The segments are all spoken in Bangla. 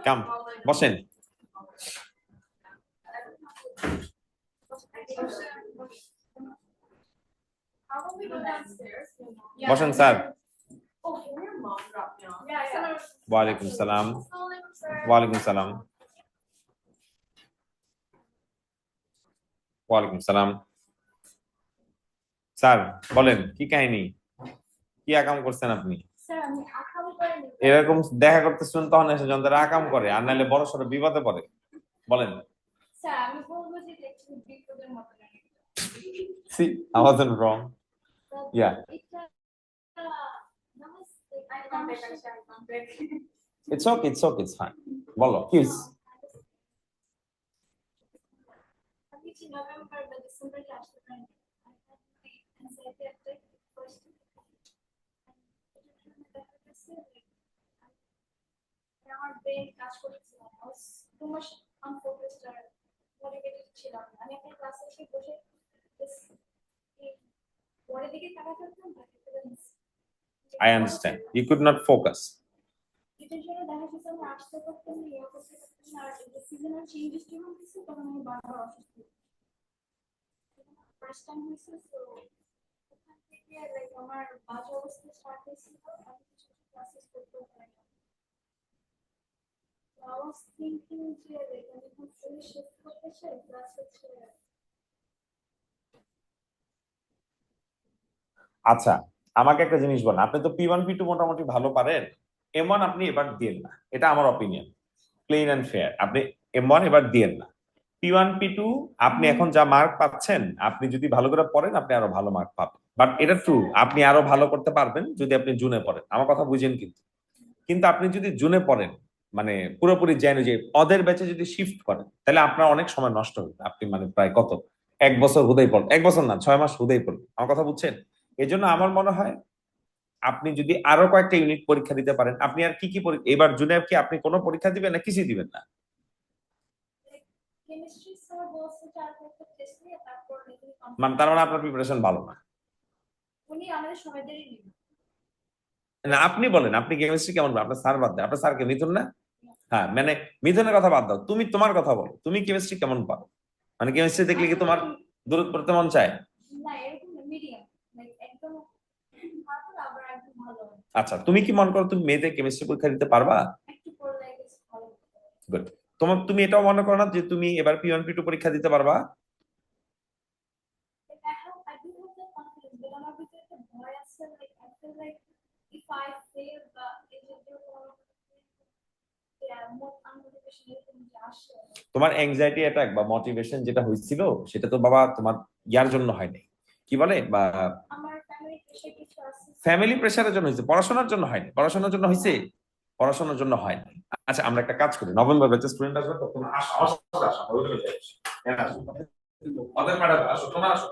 কাম বসেন। বসেন স্যার। ওয়ালাইকুম সালাম। ওয়ালাইকুম সালাম। ওয়ালাইকুম সালাম। স্যার বলেন কি কাহিনী, কি আকাম করছেন আপনি? এরকম দেখা করতেছেন তখন এসে যখন আকাম করে, আর নাহলে বড় সড়ো বিপদে পড়ে। বলেন। See, I wasn't wrong. Yeah. It's okay, it's okay, it's fine. বলো কি হইছে? নভেম্বর বা ডিসেম্বরে আসতে পারেন। আমার ব্রেন কাজ করছিল না, টু মাচ আনফোকাসড আর মোটিভেটেড ছিলাম না। আমি একটা ক্লাসে এসে বসে পরের দিকে তাকাতাম। I understand. You could not focus. এটার জন্য দেখা যাচ্ছে আমি আসতে পারতাম না, ইয়ে করতে পারতাম না, আর এই সিজনাল চেঞ্জেস যখন হচ্ছে তখন আমি বারবার অসুস্থ। ফার্স্ট টাইম হয়েছে, তো ওখান থেকে লাইক আমার বাজে অবস্থা স্টার্ট হয়েছিল, আমি কিছু ক্লাসেস করতে পারি না। I was thinking যে আমি এখন ফুলি শিফট করতে চাই, প্লাস হচ্ছে। আচ্ছা আমাকে একটা জিনিস বলেন, আপনি তো P1 P2 মোটামুটি ভালো পারেন, M1 আপনি এবার দিয়েন না, এটা আমার অপিনিয়ন, প্লেন এন্ড ফেয়ার। আপনি M1 এবার দিয়েন না। P1 P2 আপনি এখন যা মার্ক পাচ্ছেন, আপনি যদি ভালো করে পড়েন আপনি আরো ভালো মার্ক পাবেন। বাট এটা ট্রু, আপনি আরো ভালো করতে পারবেন যদি আপনি জুনে পড়েন। আমার কথা বুঝেন কিন্তু। কিন্তু আপনি যদি জুনে পড়েন, মানে পুরোপুরি জেনে যে ওদের ব্যাচে যদি শিফট করেন, তাহলে আপনার অনেক সময় নষ্ট হবে। আপনি মানে প্রায় কত, এক বছর হুদাই পড়েন, এক বছর না 6 মাস হুদাই পড়েন। আমার কথা বুঝছেন? এই জন্য আমার মনে হয় আপনি যদি আরো কয়েকটা ইউনিট পরীক্ষা দিতে পারেন। আপনি আর কি কি এবার জুনে কি আপনি কোনো পরীক্ষা দিবেন না কিছুই দিবেন না? মানে তার মানে আপনার প্রিপারেশন ভালো না। না আপনি বলেন, আপনি কেমিস্ট্রি কেমন? আপনার স্যার বাদ দেয়, আপনার স্যারকে মিথুন না? হ্যাঁ মানে মিথুনের কথা বাদ দাও, তুমি তোমার কথা বলো, তুমি কেমিস্ট্রি কেমন পারো? মানে কেমিস্ট্রি দেখলে কি তোমার দূর পড়তে মন চায়? আচ্ছা তুমি কি মনে করো তুমি মেয়েদের কেমিস্ট্রি পরীক্ষা দিতে পারবা? গুড। তোমার তুমি এটাও মনে করো না যে তুমি এবার P1 P2 পরীক্ষা দিতে পারবা? তোমার অ্যাংজাইটি অ্যাটাক বা মোটিভেশন যেটা হয়েছিল, সেটা তো বাবা তোমার ইয়ার জন্য হয়নি, কি বলে বা ফ্যামিলি প্রেসারের জন্য হয়েছে, পড়াশোনার জন্য হয়নি। পড়াশোনার জন্য হয়েছে, পড়াশোনার জন্য হয়নি। আচ্ছা আমরা একটা কাজ করি, নভেম্বর ব্যাচের স্টুডেন্ট আসবে তো, তোমরা আসো আমার সাথে আসো, ওইখানে যাই। হ্যাঁ আসো, ওদের ম্যাডাম আসো, তোমরা আসো।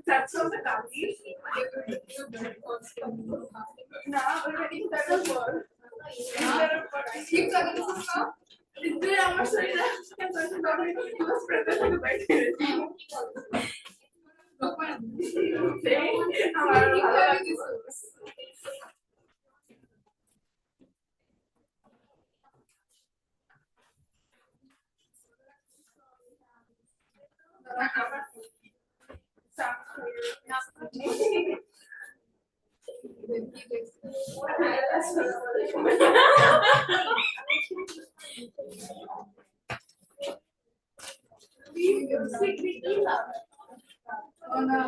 That's on the cookies. No, that's a word. Keep talking to yourself. There are much later. I'm going to go to the spread the bite. Oh no.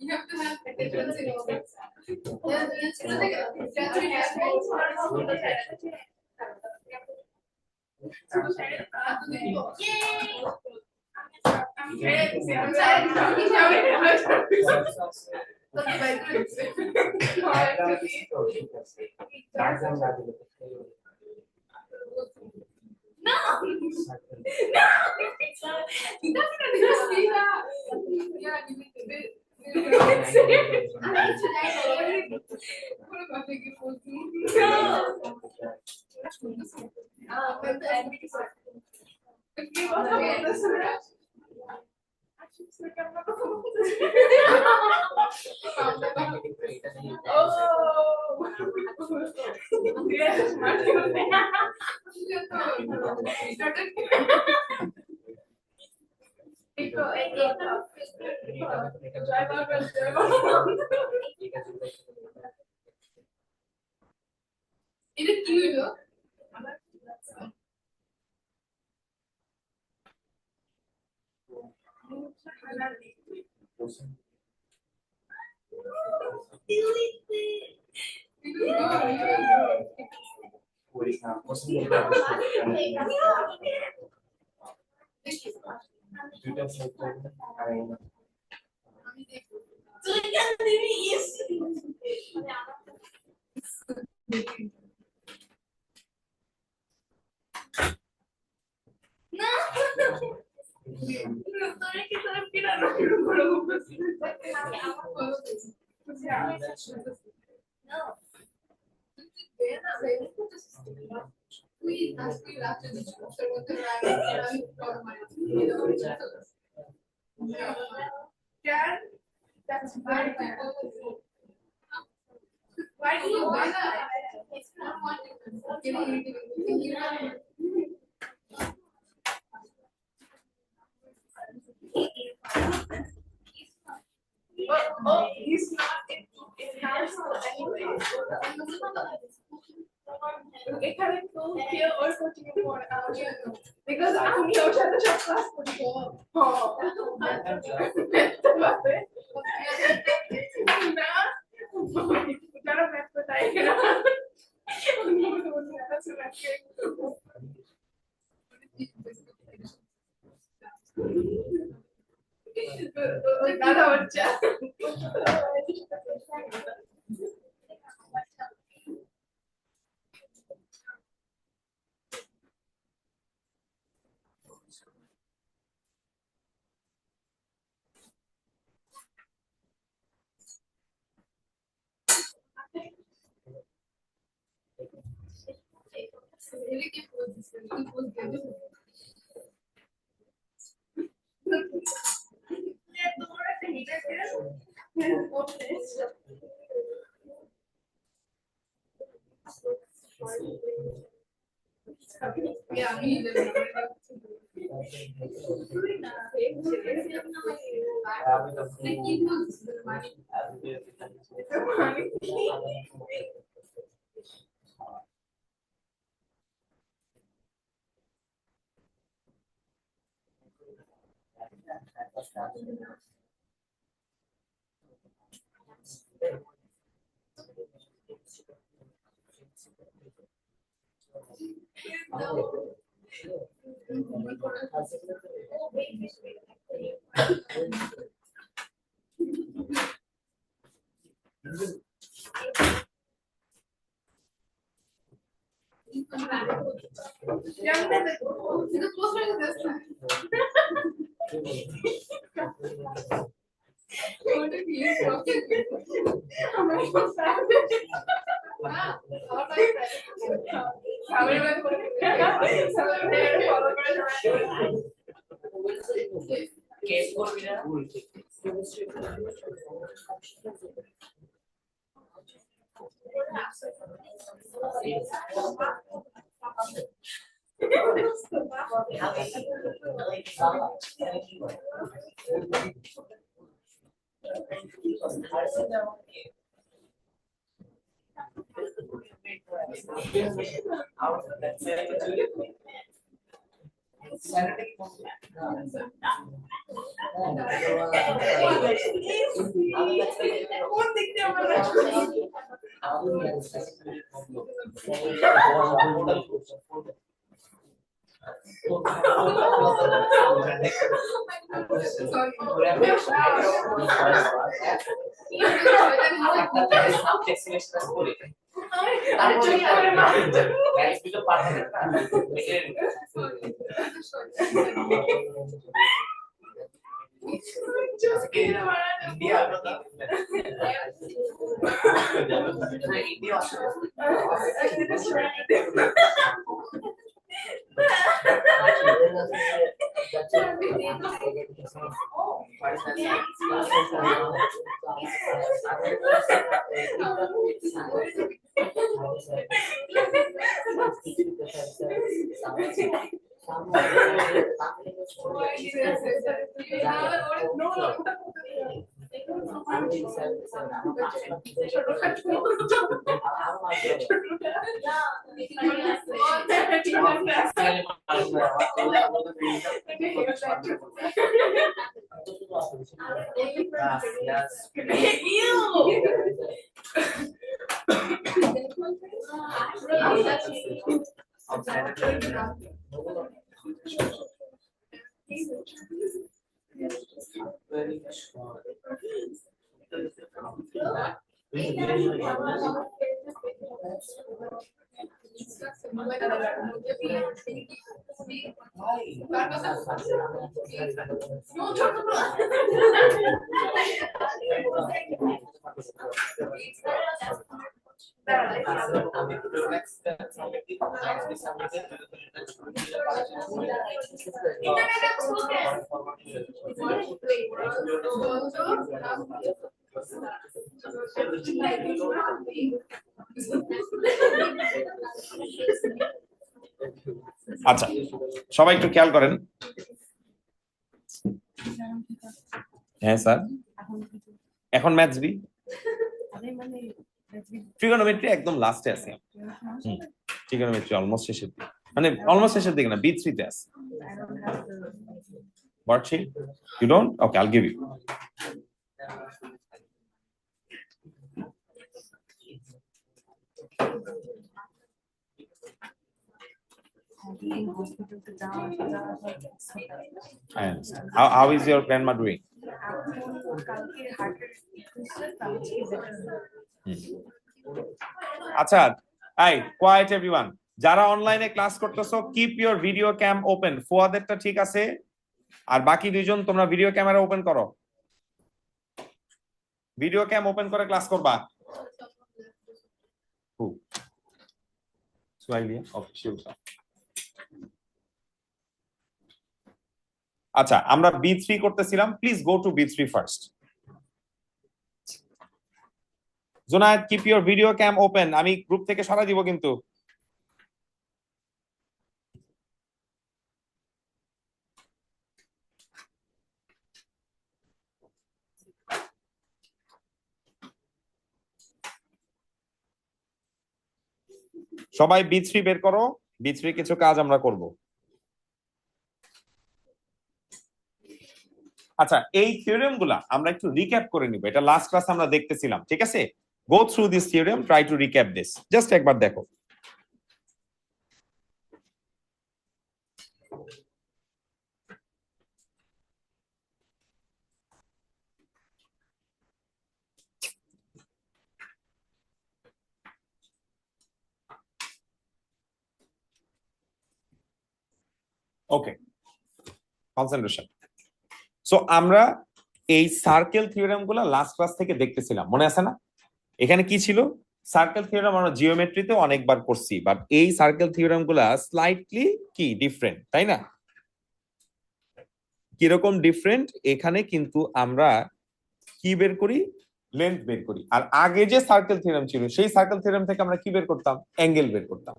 You have to have attention in all this. No, এটা কি হলো We after the chapter with the Dad, that's why do you buy that? It's not one. Oh, he's not in house anyway. এখানে তো কেউ ওর কোচিং এ পড়ে because আমি ওর সাথে সব ক্লাস করি না যারা ম্যাথ পড়ায় না দাদা বাচ্চা ele que pôs isso, ele que pôs dentro. Yeah, me আচ্ছা, সবাই একটু খেয়াল করেন। হ্যাঁ স্যার, এখন ম্যাথস বি, ট্রিগোনোমেট্রি একদম লাস্টে আছে। ট্রিগোনোমেট্রি অলমোস্ট শেষের দিকে, মানে অলমোস্ট শেষের দিকে না, B3 তে আছে। Worksheet? You don't? Okay, I'll give you. I understand. How is your grandma doing? আচ্ছা, আই কোয়াইট এভরিওয়ান, যারা অনলাইনে ক্লাস করতেছো keep your video cam open. ফুয়াদেরটা ঠিক আছে, আর বাকি দুইজন তোমরা ভিডিও ক্যামেরা ওপেন করো, ভিডিও ক্যাম ওপেন করে ক্লাস করবা। আচ্ছা, আমরা B3 করতেছিলাম, please go to B3 first. Junaid, keep your video cam open. আমি গ্রুপ থেকে সরাই দিব কিন্তু। সবাই B3 বের করো, B3 কিছু কাজ আমরা করব। আচ্ছা, এই থিওরেম গুলা আমরা একটু রিক্যাপ করে নিব, এটা লাস্ট ক্লাস আমরা দেখতেছিলাম, ঠিক আছে? Go through this theorem, try to recap this, just একবার দেখো। ওকে, কনসেন্ট্রেশন। সো আমরা এই সার্কেল থিওরেম গুলা লাস্ট ক্লাস থেকে দেখতেছিলাম, মনে আছে না? এখানে কি ছিল? সার্কেল থিওরেম আমরা জিওমেট্রিতে অনেকবার করছি, বাট এই সার্কেল থিওরেম গুলা স্লাইটলি কি ডিফারেন্ট, তাই না? কিরকম ডিফারেন্ট? এখানে কিন্তু আমরা কি বের করি? লেন্থ বের করি। আর আগে যে সার্কেল থিওরেম ছিল, সেই সার্কেল থিওরেম থেকে আমরা কি বের করতাম? অ্যাঙ্গেল বের করতাম।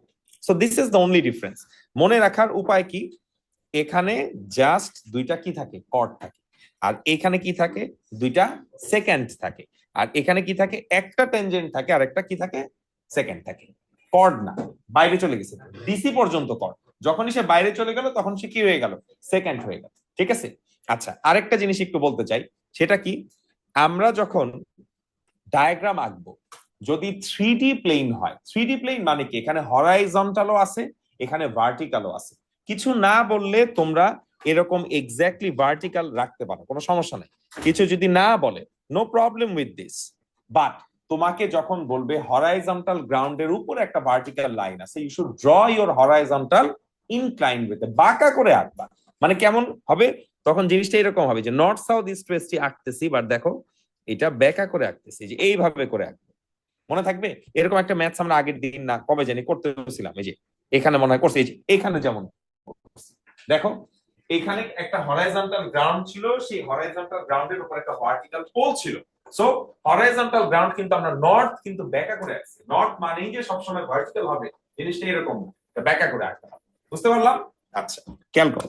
So this is the only difference. মনে রাখার উপায় কি? এখানে জাস্ট দুইটা কি থাকে? কর্ড থাকে। আর এখানে কি থাকে? দুইটা সেকেন্ড থাকে। আর এখানে কি থাকে? একটা টেনজেন্ট থাকে, আর একটা কি থাকে? সেকেন্ড থাকে। কর্ড না, বাইরে চলে গেছে, ডিসি পর্যন্ত কর্ড। যখনই সে বাইরে চলে গেল, তখন সে কি হয়ে গেল? সেকেন্ড হয়ে গেল, ঠিক আছে? আচ্ছা, আরেকটা জিনিস একটু বলতে চাই, সেটা কি? আমরা যখন ডায়াগ্রাম আঁকবো, যদি 3D প্লেন হয়, 3D প্লেন মানে কি? এখানে হরাইজন্টালও আছে, এখানে ভার্টিক্যালও আছে। কিছু না বললে তোমরা এরকম এক্স্যাক্টলি ভার্টিক্যাল রাখতে পারো, কোনো সমস্যা নাই। কিছু যদি না বলে, no problem with this. But তোমাকে যখন বলবে হরাইজন্টাল গ্রাউন্ডের উপর একটা ভার্টিক্যাল লাইন আছে, you should draw your horizontal incline with, বাঁকা করে আঁকবা। মানে কেমন হবে তখন? জিনিসটা এরকম হবে যে নর্থ সাউথ ইস্ট ওয়েস্ট আঁকতেছি, বাট দেখো এটা বেঁকা করে আঁকতেছি, যে এইভাবে করে আঁকবো। মনে থাকবে? এরকম একটা ম্যাথস আমরা আগের দিন না কবে জানি করতেছিলাম, এই যে এখানে মনে হয় করছি, এই যে এখানে যেমন দেখো, এখানে একটা হরাইজন্টাল গ্রাউন্ড ছিল, সেই হরাইজন্টাল গ্রাউন্ডের উপর একটা ভার্টিক্যাল পোল ছিল। সো হরাইজন্টাল গ্রাউন্ড কিন্তু আমরা নর্থ কিন্তু বেঁকা করে আঁকছি। নর্থ মানেই যে সবসময় ভার্টিক্যাল হবে, জিনিসটা এরকম বেঁকা করে আঁকতে হবে। বুঝতে পারলাম? আচ্ছা, খেয়াল করো।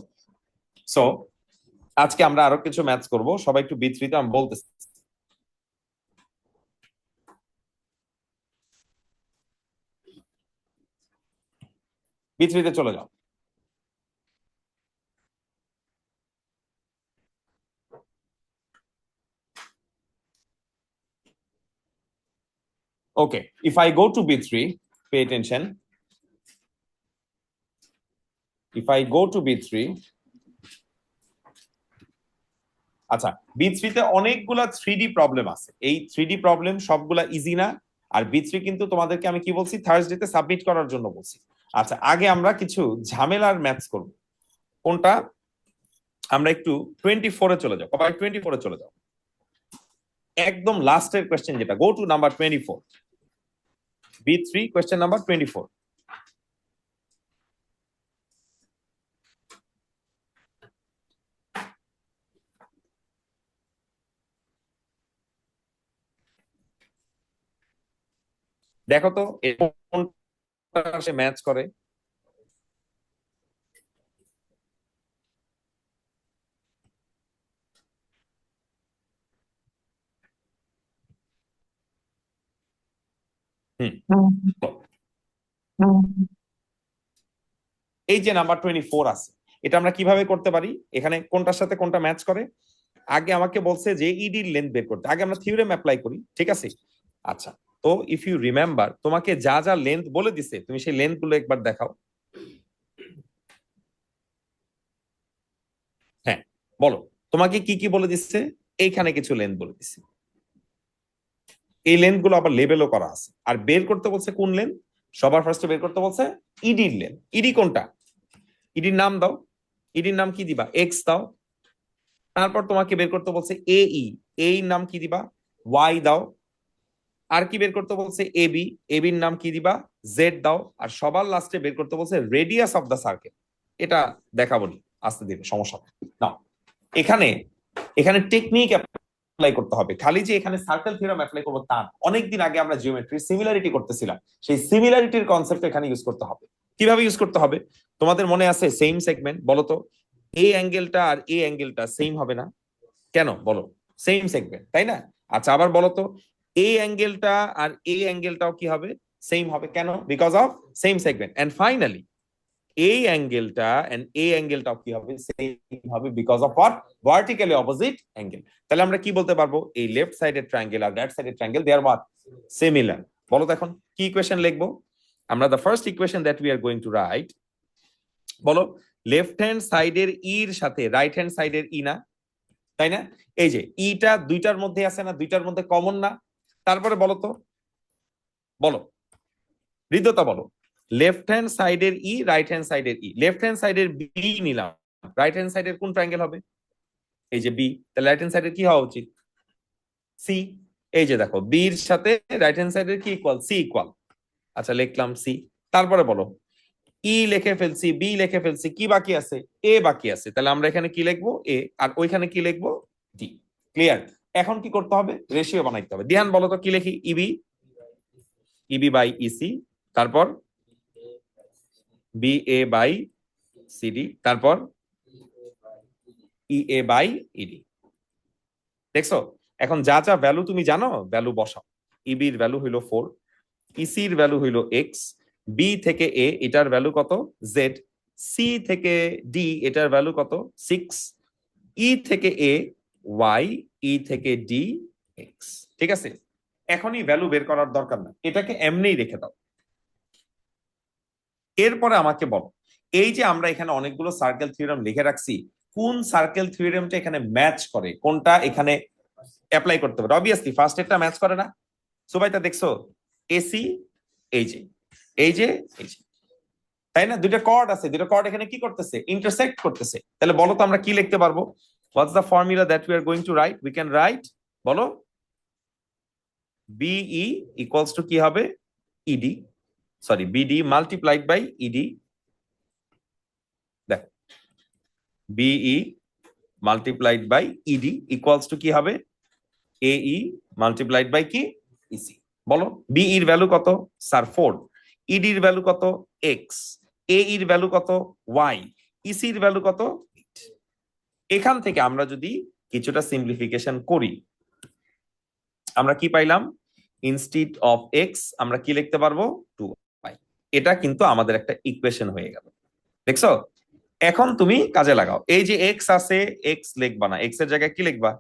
সো আজকে আমরা আরো কিছু ম্যাথস করব, সবাই একটু বিস্তৃত আমি বলতেছি। বিস্তৃতে চলে যাও। Okay, if I go to B3, pay attention. If I go to B3, আচ্ছা, B3 তে অনেকগুলা 3D প্রবলেম আছে। এই 3D প্রবলেম সবগুলা ইজি না। আর B3 কিন্তু তোমাদেরকে আমি কি বলছি? থার্সডেতে সাবমিট করার জন্য বলছি। আচ্ছা, আগে আমরা কিছু ঝামেলার ম্যাথস করব। কোনটা? আমরা একটু 24-এ চলে যাও, সবাই 24-এ চলে যাও। একদম লাস্টের কোশ্চেন যেটা, go to number 24। B3 question number 24. দেখো তো কোনটা সে ম্যাচ করে। এই যে নাম্বার 24 আছে, এটা আমরা কিভাবে করতে পারি? এখানে কোনটার সাথে কোনটা ম্যাচ করে? আগে আমাকে বলছে যে ইডির লেন্থ বের করতে, আগে আমরা থিওরেম অ্যাপ্লাই করি, ঠিক আছে? আচ্ছা, তো ইফ ইউ রিমেম্বার, তোমাকে যা যা লেন্থ বলে দিছে তুমি সেই লেন্থ গুলো একবার দেখাও। হ্যাঁ, বলো তোমাকে কি কি বলে দিচ্ছে। এইখানে কিছু লেন্থ বলে দিচ্ছে, এই লেন্থ গুলো আবার লেবেলও করা আছে। আর বের করতে বলছে কোন লেন্থ? সবার ফার্স্টে বের করতে বলছে ইডির লেন্থ। ইডি কোনটা? ইডির নাম দাও। ইডির নাম কি দিবা? এক্স দাও। তারপর তোমাকে বের করতে বলছে এই, এই নাম কি দিবা? ওয়াই দাও। আর কি বের করতে বলছে? এবি, এবির নাম কি দিবা? জেড দাও। আর সবার লাস্টে বের করতে বলছে রেডিয়াস অফ দ্য সার্কেল। এটা দেখাবো নি, আসতে দিবে, সমস্যা না। এখানে এখানে টেকনিক অ্যাপ্লাই করতে হবে, খালি যে এখানে সার্কেল থিওরাম অ্যাপ্লাই করবো তা না। অনেকদিন আগে আমরা জিওমেট্রি সিমিলারিটি করতেছিলাম, সেই সিমিলারিটির কনসেপ্ট এখানে ইউজ করতে হবে। কিভাবে ইউজ করতে হবে? তোমাদের মনে আছে সেম সেগমেন্ট, বলো তো এই অ্যাঙ্গেলটা আর এই অ্যাঙ্গেলটা সেম হবে না কেন? বলো, সেম সেগমেন্ট তাই না? আচ্ছা, আবার বলো তো এই অ্যাঙ্গেলটা আর এই অ্যাঙ্গেলটাও কি হবে? সেম হবে কেন? Because of same segment. And finally এই অ্যাঙ্গেলটা এন্ড এই অ্যাঙ্গেলটাও কি হবে? সেম হবে because of what? Vertically opposite angle. তাহলে আমরা কি বলতে পারবো? এই লেফট সাইডের ট্রায়াঙ্গেল আর রাইট সাইডের triangle they are what? Similar. বলো তো এখন কি ইকুয়েশন লিখবো আমরা? The first equation that we are going to write, বলো লেফট হ্যান্ড সাইডের ইর সাথে রাইট হ্যান্ড সাইডের ই না, তাই না? এই যে ইটা দুইটার মধ্যে আছে না, দুইটার মধ্যে কমন না? তারপরে বলো তো, বলো হৃদয়তা, বলো লেফট হ্যান্ড সাইডের ই রাইট হ্যান্ড সাইডের ই। লেফট হ্যান্ড সাইডের বি নিলাম, রাইট হ্যান্ড সাইডের কোন ট্রায়াঙ্গেল হবে? এই যে বি, তাহলে রাইট হ্যান্ড সাইডের কি হওয়া উচিত? সি। এই যে দেখো বির সাথে রাইট হ্যান্ড সাইডের কি ইকুয়াল? C equal. আচ্ছা, লিখলাম সি। তারপরে বলো ই লিখে ফেলছি, বি লিখে ফেলছি, কি বাকি আছে? এ বাকি আছে। তাহলে আমরা এখানে কি লিখবো? এ। আর ওইখানে কি লিখবো? ডি। ক্লিয়ার? এখন কি করতে হবে? রেশিও বানাইতে হবে। দিহান বলো তো কি লিখি? ইবি, ইবি বাই ইসি, তারপর বি এ বাই সিডি, তারপর ই এ বাই ইডি। দেখছো? এখন যা যা ভ্যালু তুমি জানো ভ্যালু বসাও। ইবির ভ্যালু হইলো 4, ইসির ভ্যালু হইলো এক্স, বি থেকে এ এটার ভ্যালু কত? জেড, সি থেকে ডি এটার ভ্যালু কত? 6, ই থেকে এ ওয়াই, ই থেকে ডি এক্স। ঠিক আছে? এখনই ভ্যালু বের করার দরকার না, এটাকে এমনিই রেখে দাও। এরপরে আমাকে বলো, এই যে আমরা এখানে অনেকগুলো সার্কেল থিওরেম লিখে রাখছি, কোন সার্কেল থিওরেমটা এখানে ম্যাচ করে, কোনটা এখানে অ্যাপ্লাই করতে পারে? অবভিয়াসলি ফার্স্ট একটা ম্যাচ করে না? সুবাইতা দেখছো? এসি, এই যে এই যে এই যে, তাই না? দুইটা কর্ড আছে, দুইটা কর্ড এখানে কি করতেছে? ইন্টারসেক্ট করতেছে। তাহলে বলো তো আমরা কি লিখতে পারবো? What's the formula that we are going to write? We can write, বলো বিই ইকুয়ালস টু কি হবে? ED, sorry BD multiplied by ED. দেখো BE multiplied by ED equals to কি হবে? এই মাল্টিপ্লাইড বাই কি? ইসি। বলো বি এর ভ্যালু কত? স্যার 4। ইডি এর ভ্যালু কত? এক্স। এ এর ভ্যালু কত? ওয়াই। ইসি এর ভ্যালু কত? 8। এখান থেকে আমরা যদি কিছুটা সিম্পলিফিকেশন করি, আমরা কি পাইলাম? ইনস্টিড অফ এক্স আমরা কি লিখতে পারবো? 2y। এটা কিন্তু আমাদের একটা ইকুয়েশন হয়ে গেল। দেখছো? এখন তুমি কাজে লাগাও। এই যে এক্স আছে, এক্স লিখবা না, এক্স এর জায়গায় কি লিখবা?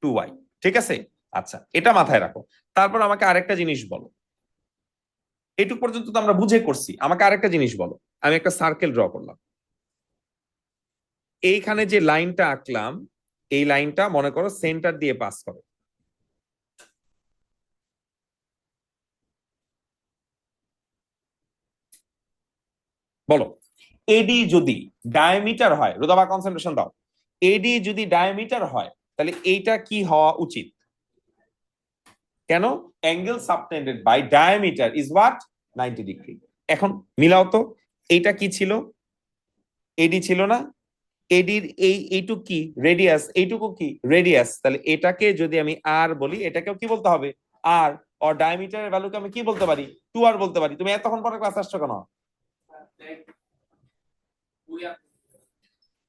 2y। ঠিক আছে? আচ্ছা, এটা মাথায় রাখো। তারপর আমাকে আরেকটা জিনিস বলো, এইটুক পর্যন্ত তো আমরা বুঝে করছি, আমাকে আরেকটা জিনিস বলো। আমি একটা সার্কেল ড্র করলাম, এইখানে যে লাইনটা আঁকলাম এই লাইনটা মনে করো সেন্টার দিয়ে পাস করে। বলো এডি যদি ডায়ামিটার হয়, রোদাবা কনসেন্ট্রেশন দাও, এডি যদি ডায়ামিটার হয় তাহলে এইটা কি হওয়া উচিত? কেন? Angle subtended by diameter is what? 90 degree. এখন মিলাও তো, এইটা কি ছিল? এডি ছিল না? এডির এইটুকু কি রেডিয়াস, এইটুকু কি রেডিয়াস, তাহলে এটাকে যদি আমি আর বলি, এটাকেও কি বলতে হবে? আর। আর ডায়ামিটারের ভ্যালুকে আমি কি বলতে পারি? 2r বলতে পারি। তুমি এতক্ষণ পরে ক্লাস আসছো কেন?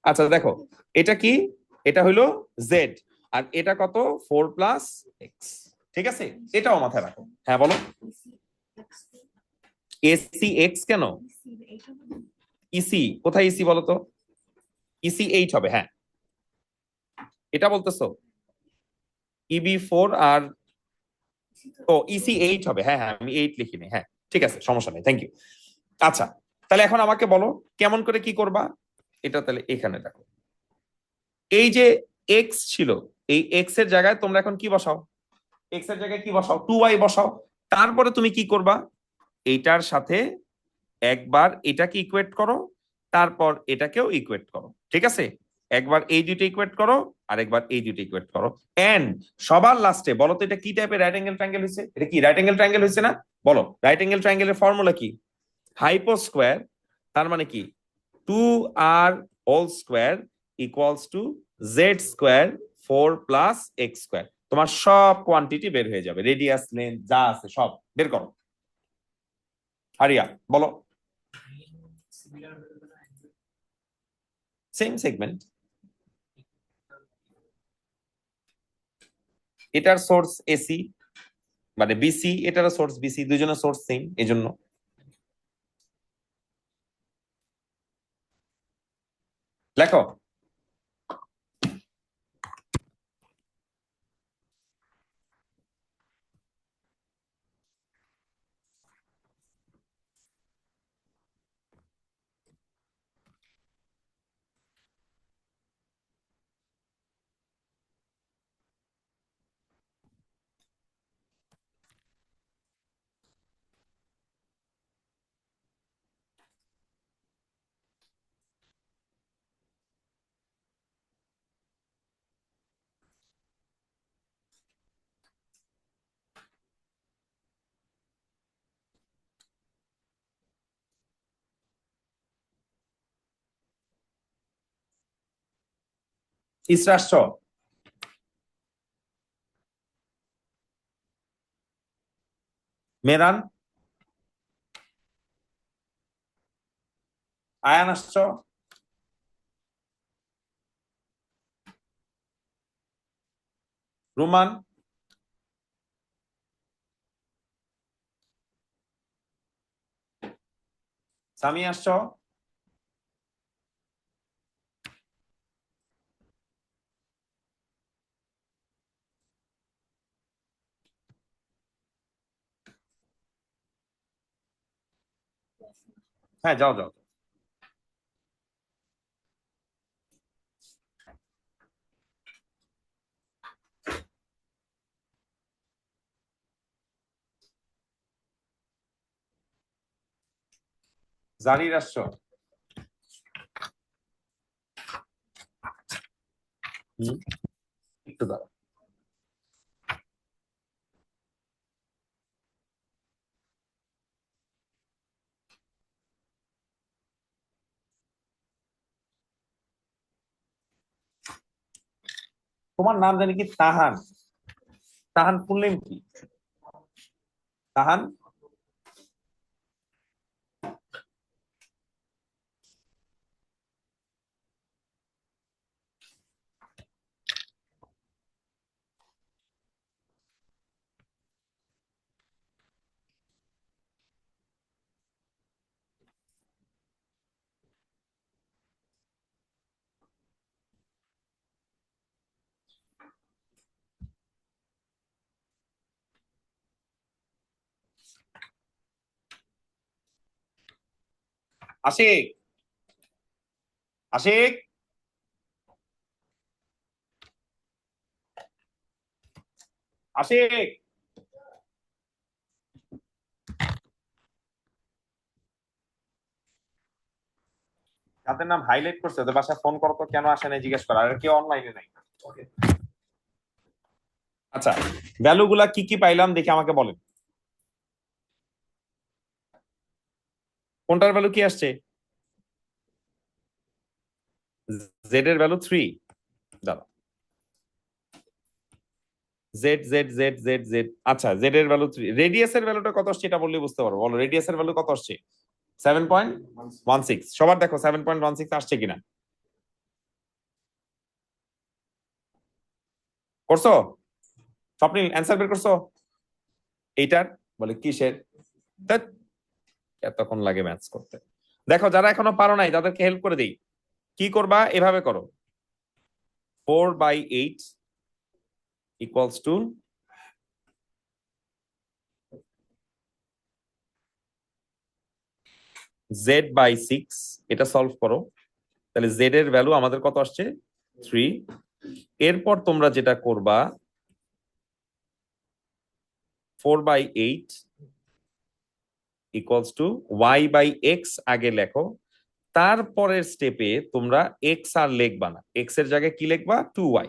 আচ্ছা দেখো, এটা কি? এটা হইলো জেড, আর এটা কত? 4 + x। ঠিক আছে, এটাও মাথায় রাখো। হ্যাঁ বলো। এসি এক্স কেন? ইসি কোথায়? ইসি বলো তো। ইসি 8 হবে, হ্যাঁ এটা বলতেছো। ইবি 4 আর ও ইসি 8 হবে, হ্যাঁ হ্যাঁ আমি 8 লিখিনি, হ্যাঁ ঠিক আছে সমস্যা নেই, থ্যাংক ইউ। আচ্ছা, তাহলে এখন আমাকে বলো কেমন করে কি করবা এটা। তাহলে এখানে দেখো, এই যে এক্স ছিল, এই এক্স এর জায়গায় তোমরা এখন কি বসাও? এক্স এর জায়গায় কি বসাও? 2y বসাও। তারপরে তুমি কি করবা? এইটার সাথে একবার এটাকে ইকুয়েট করো, তারপর এটাকেও ইকুয়েট করো, ঠিক আছে? একবার এই দুইটা ইকুয়েট করো, আর একবার এই দুইটা ইকুয়েট করো। এন্ড সবার লাস্টে বলো তো, এটা কি টাইপের রাইট অ্যাঙ্গেল ট্রায়াঙ্গেল হয়েছে? এটা কি রাইট অ্যাঙ্গেল ট্রায়াঙ্গেল হয়েছে না? বলো, রাইট অ্যাঙ্গেল ট্রায়াঙ্গেলের ফর্মুলা কি? হাইপো স্কোয়ার, তার মানে কি 2r whole square equals to Z square 4 + x²। তোমার সব কোয়ান্টিটি বের হয়ে যাবে, রেডিয়াস লেন্থ যা আছে সব বের করো। হারিয়া বলো। সেম সেগমেন্ট, এটার সোর্স এসি মানে বিসি, এটারও সোর্স বিসি, দুজনের সোর্স সেম, এজন্য। লেখো। ইসরা আসছো? মেরান, আয়ান আসছো? রুমান, সামি আসছো? হ্যাঁ যাও যাও। জারির আসছো? একটু দাঁড়া। তোমার নাম জানি কি তাহান? তাহান ফুল নেম কি? তাহান? আশিক, আশিক, আশিক। যাদের নাম হাইলাইট করছে ওদের বাসায় ফোন করো তো, কেন আসে নাই জিজ্ঞেস করো, আর কেউ অনলাইনে নাই। আচ্ছা, ভ্যালু গুলা কি কি পাইলাম দেখে আমাকে বলেন, কোনটার ভ্যালু কি আসছে? জেড এর ভ্যালু 3। দাঁড়া, Z Z Z Z Z, আচ্ছা জেড এর ভ্যালু 3। রেডিয়াস এর ভ্যালুটা কত আসছে এটা বললে বুঝতে পারবো। বলো রেডিয়াস এর ভ্যালু কত আসছে? 7.16। সবার দেখো 7.16 আসছে কিনা, করছো? স্বপ্নিল অ্যান্সার বের করছো এইটার? বলে কিসের? ধ্যাৎ, এতক্ষণ লাগে ম্যাথস করতে। দেখো যারা এখনো পারো নাই তাদেরকে হেল্প করে দিই। কি করবা, এভাবে করো, 4/8 ইকুয়ালস টু z/6। এটা সলভ করো, তাহলে জেড এর ভ্যালু আমাদের কত আসছে? 3। এরপর তোমরা যেটা করবা, 4/8 ইকুয়ালস টু y/x আগে লেখো, তারপরের স্টেপে তোমরা এক্স আর লিখবা না, এক্স এর জায়গায় কি লিখবা? 2y।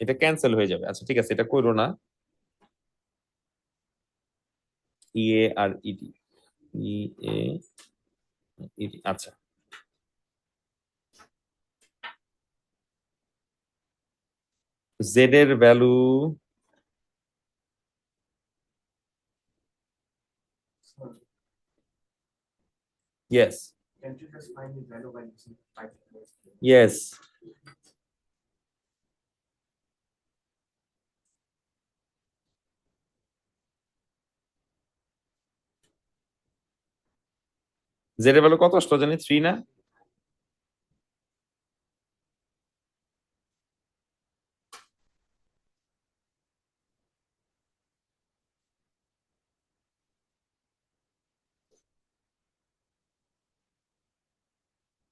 এটা ক্যান্সেল হয়ে যাবে। আচ্ছা ঠিক আছে, এটা করো না। ইএ আর ইডি, ইএ ইডি, আচ্ছা জেড এর value, yes Can't you just find the value by using 5? Yes, Z এর ভ্যালু কত আসলো জানি? 3 না?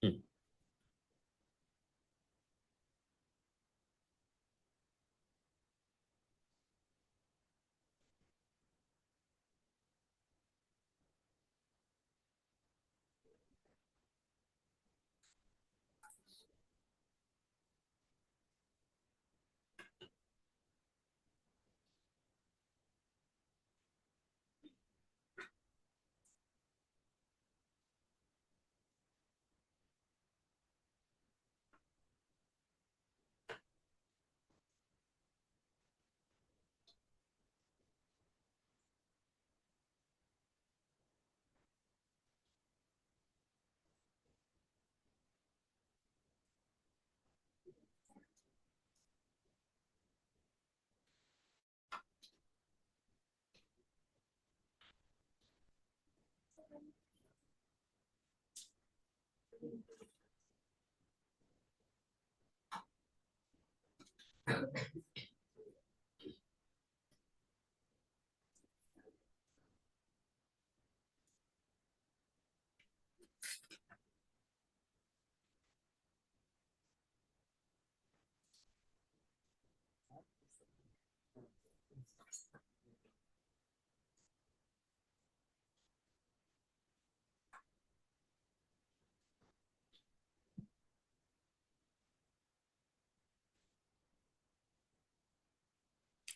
হুম।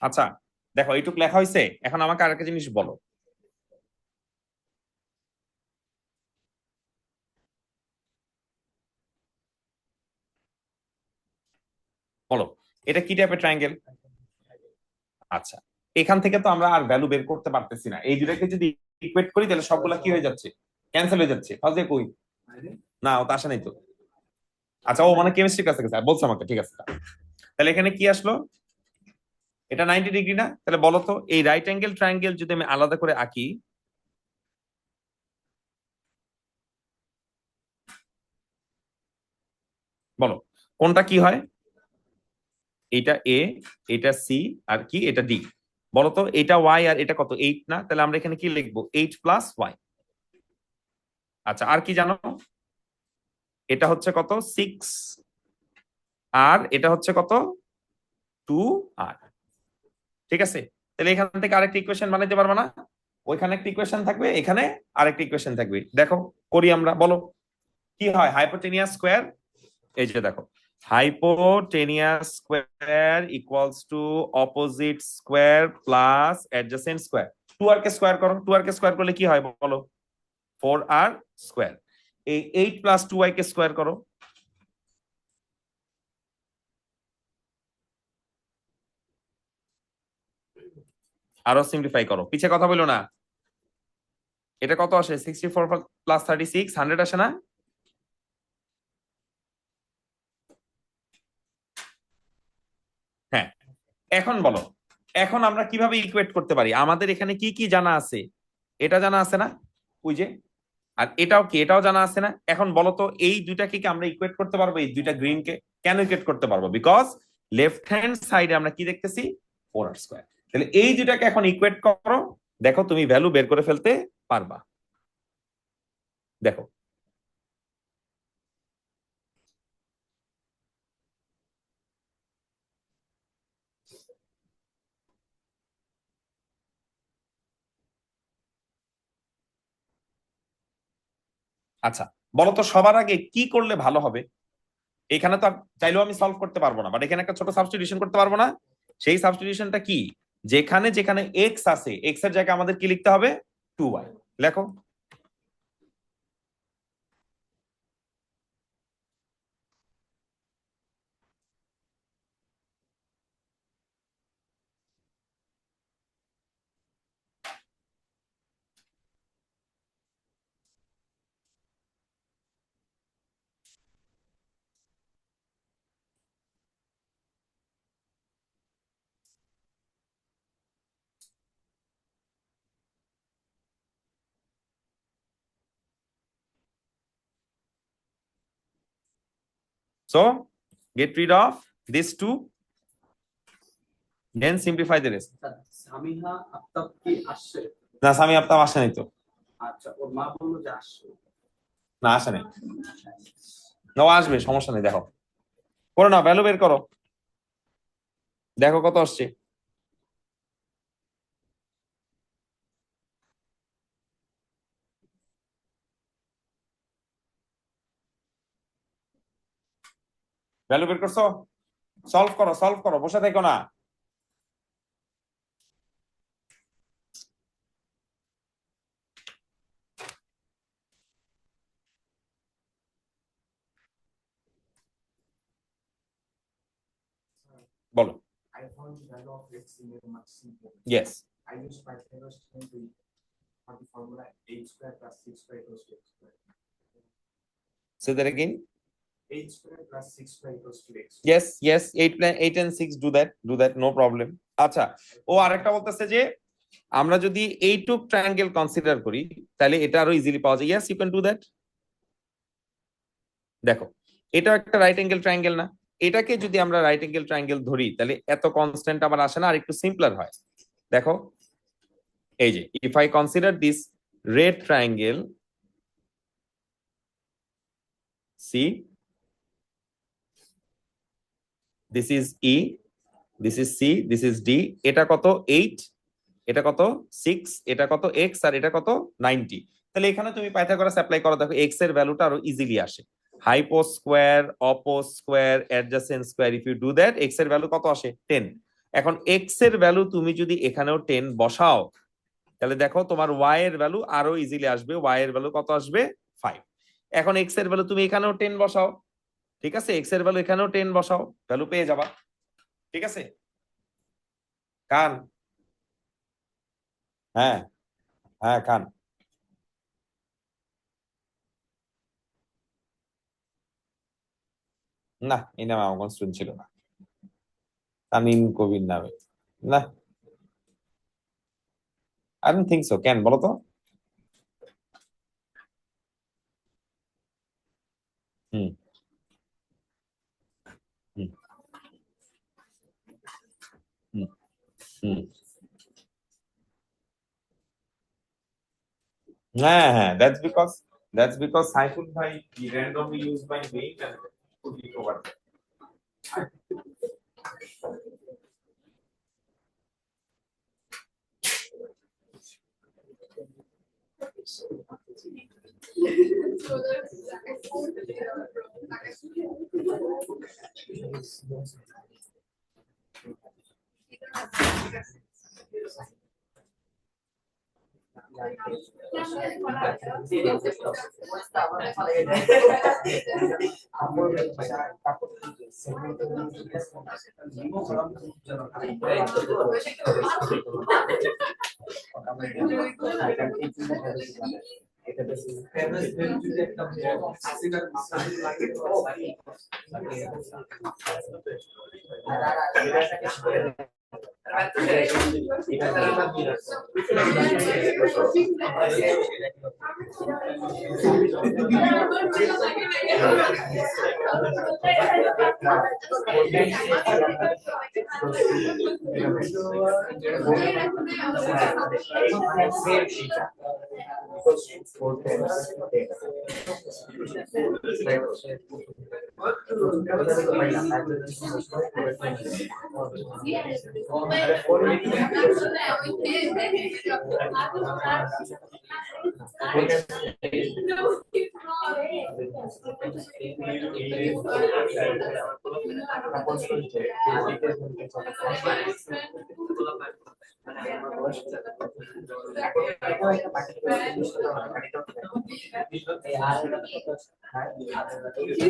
আচ্ছা দেখো এইটুক লেখা হয়েছে, এখন আমাকে আরেকটা জিনিস বলো। বলো এটা কি টাইপের ট্রায়াঙ্গেল? আচ্ছা, এখান থেকে তো আমরা আর ভ্যালু বের করতে পারতেছি না, এই দুটাকে যদি ইকুয়েট করি তাহলে সবগুলা কি হয়ে যাচ্ছে? ক্যান্সেল হয়ে যাচ্ছে। ফাজে কই? না ও তো আসে নাই তো। আচ্ছা ও মানে কেমিস্ট্রি ক্লাসে গেছে, বলছে আমাকে, ঠিক আছে। তাহলে এখানে কি আসলো? এটা 90 ডিগ্রি না? তাহলে বলো তো এই রাইট অ্যাঙ্গেল ট্রায়াঙ্গেল যদি আমি আলাদা করে আঁকি, বলো কোনটা কি হয়? এটা এ, এটা সি, আর কি এটা ডি। বলো তো এটা ওয়াই আর এটা কত? 8 না? তাহলে আমরা এখানে কি লিখবো? 8+y। আচ্ছা আর কি জানো? এটা হচ্ছে কত? 6। আর এটা হচ্ছে কত? 2 আর। ঠিক আছে, তাহলে এখান থেকে আরেকটা ইকুয়েশন বানাইতে পারবা না? ওইখানে একটা ইকুয়েশন থাকবে, এখানে আরেকটা ইকুয়েশন থাকবে। দেখো করি আমরা, বলো কি হয়। হাইপোটেনিয়াস স্কোয়ার, এই যে দেখো, hypotenuse square equals two opposite square plus adjacent square. 2r কে স্কোয়ার করো, 2r কে স্কোয়ার করলে কি হয় বলো, 4r স্কোয়ার। এই 8 প্লাস 2y কে স্কোয়ার করো, আরো সিম্পলিফাই করো, পিছে কথা বলো না। এটা কত আসে, 64 প্লাস 36, 100 আসে না? হ্যাঁ, এখন বলো, এখন আমরা কিভাবে ইকুয়েট করতে পারি? আমাদের এখানে কি কি জানা আছে, এটা জানা আছে না, ওই যে, আর এটাও কি, এটাও জানা আছে না। এখন বলো তো এই দুইটাকে কি আমরা ইকুয়েট করতে পারবো? এই দুইটা গ্রিনকে কেন ইকুয়েট করতে পারবো? বিকজ লেফট হ্যান্ড সাইডে আমরা কি দেখতেছি, 4r স্কোয়ার। তাহলে এই দুইটাকে এখন ইকুয়েট করো, দেখো তুমি ভ্যালু বের করে ফেলতে পারবা। দেখো আচ্ছা, বলো তো সবার আগে কি করলে ভালো হবে? এখানে তো আর চাইলেও আমি সলভ করতে পারবো না, বাট এখানে একটা ছোট সাবস্টিটিউশন করতে পারবো না? সেই সাবস্টিটিউশনটা কি, যেখানে যেখানে এক্স আছে, এক্স এর জায়গায় আমাদের কি লিখতে হবে, 2y। লেখো। So get rid of these two, then simplify the rest. Samiha Aftab কি আসছে? না, সামি আফতাব আসে নাই তো। আচ্ছা, ওর মা বললো যে আসছে। না, আসে নাই। না, ও আসবে, সমস্যা নেই। দেখো করো না, ভ্যালু বের করো, দেখো কত আসছে। ভ্যালু বের করছো, সলভ করো, সলভ করো, বসে থেকো না। বলো। I found the value of x in a much simpler. Yes. I use Pythagoras theorem to for the formula h square plus 6 square equals to x square. Say that again. H square plus 6 square equals to x. Yes, yes, 8 and 6 do that, no problem. আচ্ছা, ও আরেকটা বলতেছে যে আমরা যদি এইটুক ট্রায়াঙ্গেল কনসিডার করি তাহলে এটা আরো ইজিলি পাওয়া যায়। Yes, you can do that. দেখো এটা একটা রাইট অ্যাঙ্গেল ট্রায়াঙ্গেল না, এটাকে যদি আমরা রাইট অ্যাঙ্গেল ট্রায়াঙ্গেল ধরি তাহলে এত কনস্ট্যান্ট আবার আসে না, আর একটু সিম্পলার হয়। দেখো এই যে, if I consider this red triangle C, this is E, this is C, this is D. এটা কত 8, এটা কত 6, এটা কত x, আর এটা কত 90। তাহলে এখানে তুমি পাইথাগোরাস অ্যাপ্লাই করো, দেখো x এর ভ্যালুটা আরো ইজিলি আসে। Hypo square, oppo square, adjacent square, if you do that x এর ভ্যালু কত আসে, 10। এখন x এর ভ্যালু তুমি যদি এখানেও 10 বসাও তাহলে দেখো তোমার y এর ভ্যালু আরো ইজিলি আসবে, y এর ভ্যালু কত আসবে, 5। এখন x এর ভ্যালু তুমি এখানেও 10 বসাও, ঠিক আছে, x এর ভ্যালু এখানেও 10 বসাও, ভ্যালু পেয়ে যাবা। ঠিক আছে, কান, হ্যাঁ হ্যাঁ কান। না, এই নামে আমার কোনো স্টুডেন্ট ছিল না, তামিম কবির নামে। না, আই ডোন্ট থিংক সো। কেন বলো তো? হুম হুম হুম হুম। হ্যাঁ হ্যাঁ, that's because সাইফুল ভাই he randomly used my name and put it over there. She's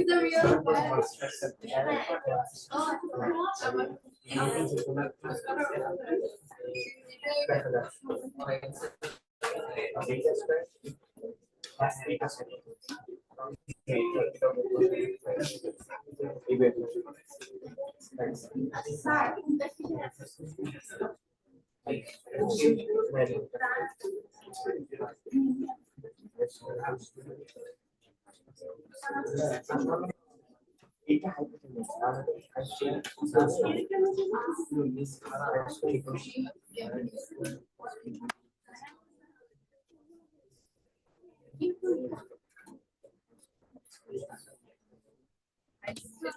the real one.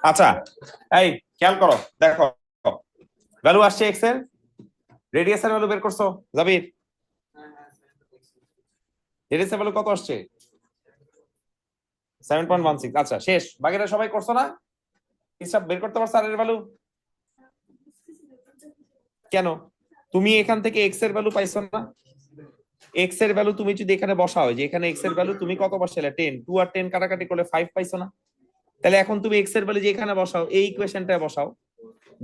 আচ্ছা, এই খেয়াল করো, দেখো ভ্যালু আসছে এক্স এর, রেডিয়াসের ভ্যালু বের করছো জাবির? রেডিয়াসের ভ্যালু কত আসছে? 7.16। আচ্ছা শেষ, বাকিরা সবাই করছো না? হিসাব বের করতে পারছো আর এর ভ্যালু? কেন তুমি এখান থেকে এক্স এর ভ্যালু পাইছো না? এক্স এর ভ্যালু তুমি যদি এখানে বসাও, যে এখানে এক্স এর ভ্যালু তুমি কত বসালে 10, 2 আর 10 কাটাকাটি করলে 5 পাইছো না? তাহলে এখন তুমি এক্স এর ভ্যালু যে এখানে বসাও, এই ইকুয়েশনটা বসাও,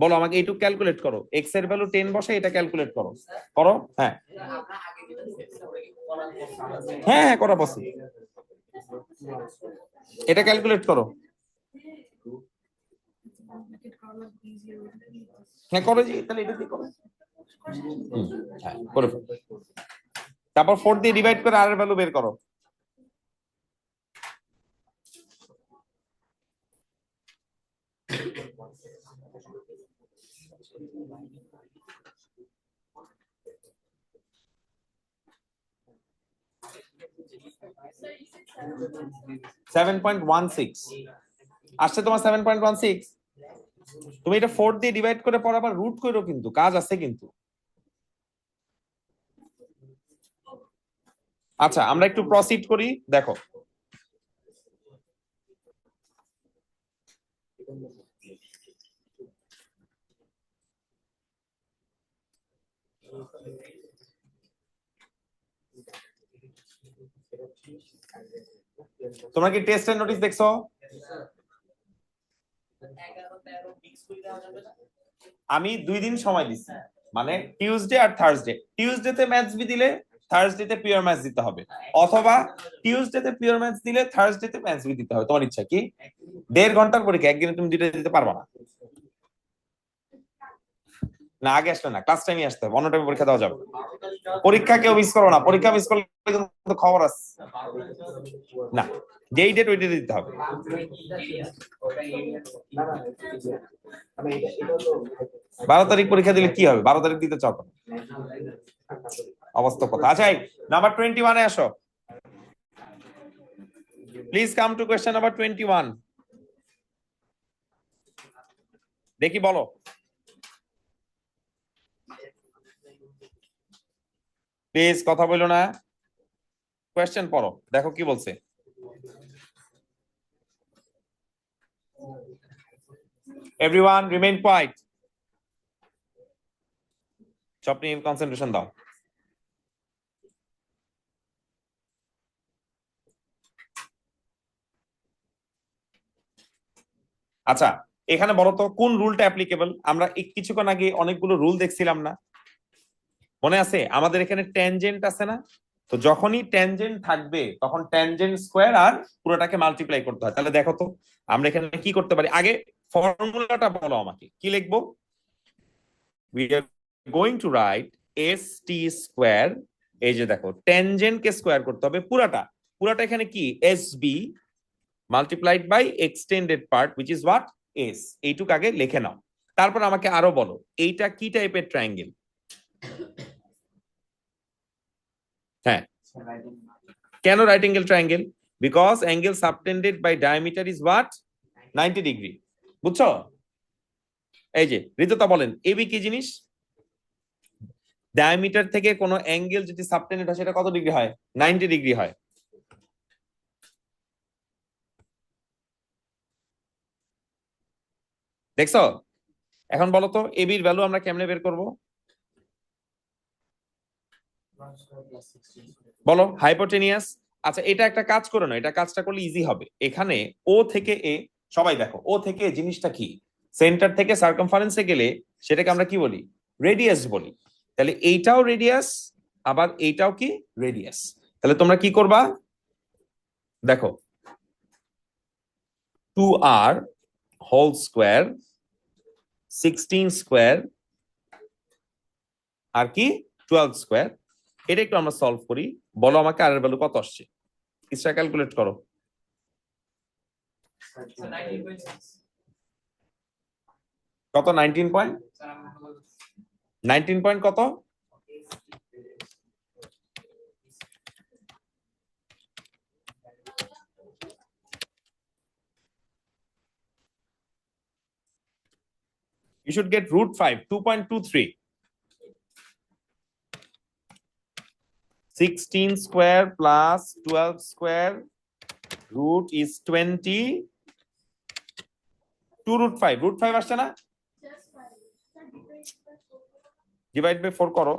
বলো আমাকে এইটুকু ক্যালকুলেট করো, এক্স এর ভ্যালু 10 বসাই এটা ক্যালকুলেট করো, করো। হ্যাঁ হ্যাঁ হ্যাঁ করা পসিবল, এটা ক্যালকুলেট করো। হ্যাঁ করো, যে তাহলে এটা দিয়ে করো। হ্যাঁ করে ফেলো। তারপর 4 দিয়ে ডিভাইড করে আর এর ভ্যালু বের করো। আসছে তোমার 7.16। তুমি এটা 4 দিয়ে ডিভাইড করে পর আবার রুট করো, কিন্তু কাজ আছে কিন্তু। আচ্ছা আমরা একটু প্রসিড করি, দেখো তোমরা কি টেস্টের নোটিশ দেখছো? আমি 2 দিন সময় দিচ্ছি, মানে টিউসডে আর থার্সডে। টিউসডে তে ম্যাথস বি দিলে থার্সডে তে পিওর ম্যাথস দিতে হবে, অথবা টিউসডে তে পিওর ম্যাথস দিলে থার্সডে তে ম্যাথস বি দিতে হবে, তোমার ইচ্ছা। কি 1.5 ঘন্টার পরীক্ষা, একদিনে তুমি দুটো দিতে পারবা না। না আগে আসলে না, ক্লাস টাইমে আসতে হবে, অন্য টাইমে পরীক্ষা দেওয়া যাবে। পরীক্ষা কেউ মিস করো না, পরীক্ষা মিস করলে কিন্তু খবর আছে না, যেই ডেট ওই ডেটে দিতে হবে। 12 তারিখ পরীক্ষা দিলে কি হবে? 12 তারিখ দিতে চাও কেন? অবস্থা কথা। আচ্ছা নাম্বার 21 এ আসো, please come to question number 21। দেখি বলো। প্লিজ কথা বলো না। কোয়েশ্চেন পড়ো, দেখো কি বলছে। Everyone remain quiet. স্বপ্নি কনসেন্ট্রেশন দাও। আচ্ছা, এখানে বলো তো কোন রুলটা অ্যাপ্লিকেবল। আমরা কিছুক্ষণ আগে অনেকগুলো রুল দেখছিলাম না, মনে আছে? আমাদের এখানে ট্যানজেন্ট আছে না, তো যখনই ট্যানজেন্ট থাকবে তখন ট্যানজেন্ট স্কোয়ার আর পুরোটাকে মাল্টিপ্লাই করতে হয়। তাহলে দেখো তো আমরা এখানে কি করতে পারি, আগে ফর্মুলাটা বলো আমাকে, কি লিখবো? we are going to write st square, এই যে দেখো ট্যানজেন্ট কে স্কয়ার করতে হবে পুরাটা, পুরাটা এখানে কি sb multiplied by extended part which is what s, এইটুক আগে লিখে নাও। তারপর আমাকে আরো বলো এইটা কি টাইপের ট্রায়াঙ্গেল। হ্যাঁ, কেন right angle triangle? Because angle subtended by diameter is what 90 degree. বুঝছো? এই যে ঋতুতা বলেন এবি কি জিনিস? ডায়ামিটার থেকে কোনো অ্যাঙ্গেল যদি সাবটেন্ডেড হয় সেটা কত ডিগ্রি হয়? 90 ডিগ্রি হয়। দেখছো? এখন বলো তো এবির ভ্যালু আমরা কেমনে বের করব? বলো হাইপোটেনিয়াস। আচ্ছা, এটা একটা কাজ করো না, এটা কাজটা করলে ইজি হবে। এখানে ও থেকে এ, সবাই দেখো ও থেকে এ জিনিসটা কি, সেন্টার থেকে সার্কামফারেন্সে গেলে সেটাকে আমরা কি বলি? রেডিয়াস বলি। তাহলে এইটাও রেডিয়াস, আবার এইটাও কি রেডিয়াস। তাহলে তোমরা কি করবা দেখো, 2r হোল স্কোয়ার 16 স্কোয়ার আর কি 12 স্কোয়ার, এটা একটু আমরা সলভ করি। বলো আমাকে আর এর ভ্যালু কত আসছে, ইসরা ক্যালকুলেট করো। কত? 19 পয়েন্ট, 19 পয়েন্ট কত? You should get root 5, 2.23. 16 square plus 12 square root is 20. 2 root 5. Root 5 আসছে না? Divide by 4 করো।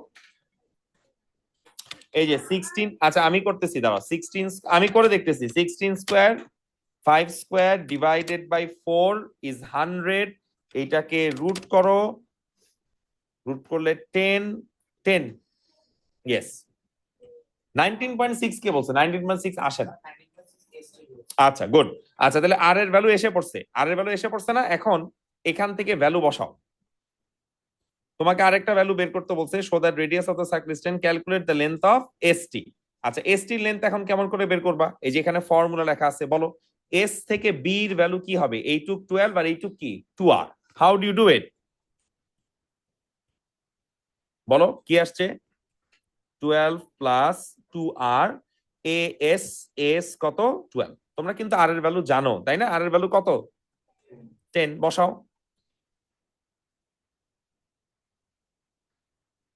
এই যে 16, আচ্ছা আমি করতেছি দাঁড়াও, 16 আমি করে দেখতেছি। 16 square 5 square divided by 4 is 100. এইটাকে রুট করো, রুট করলে 10, 10. Yes. 19.6 কে বলছে? 19.6 আসে না। আচ্ছা গুড। আচ্ছা তাহলে আর এর ভ্যালু এসে পড়ছে, আর এর ভ্যালু এসে পড়ছে না? এখন এখান থেকে ভ্যালু বসাও। তোমাকে আরেকটা ভ্যালু বের করতে বলছে, so that radius of the circle is 10, calculate the length of ST. আচ্ছা এসটি এর লেন্থ এখন কেমন করে বের করবা? এই যে এখানে ফর্মুলা লেখা আছে, বলো এস থেকে বি এর ভ্যালু কি হবে? এইটুক 12 আর এইটুক কি 2r। How do you do it? বলো কি আসছে? 12 plus 2r, A S S কত 12। তোমরা কিন্তু আর এর ভ্যালু জানো তাই না? আর এর ভ্যালু কত? 10। বসাও,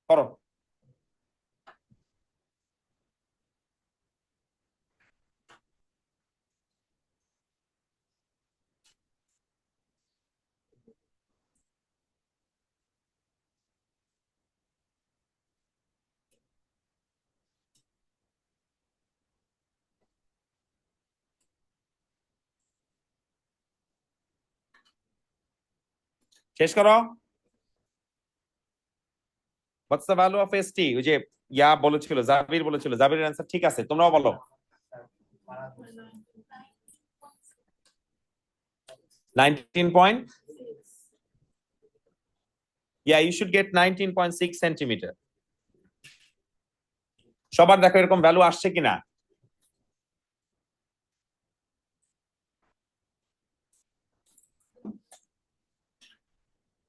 করো। শেষ করো। What's the value of ST? ওই যে ইয়া বলেছিল, জাবির বলেছিল, জাবিরের অ্যান্সার ঠিক আছে, তোমরাও বলো। 19 point, yeah you should get 19.6 centimetre. সবার দেখো এরকম ভ্যালু আসছে কিনা।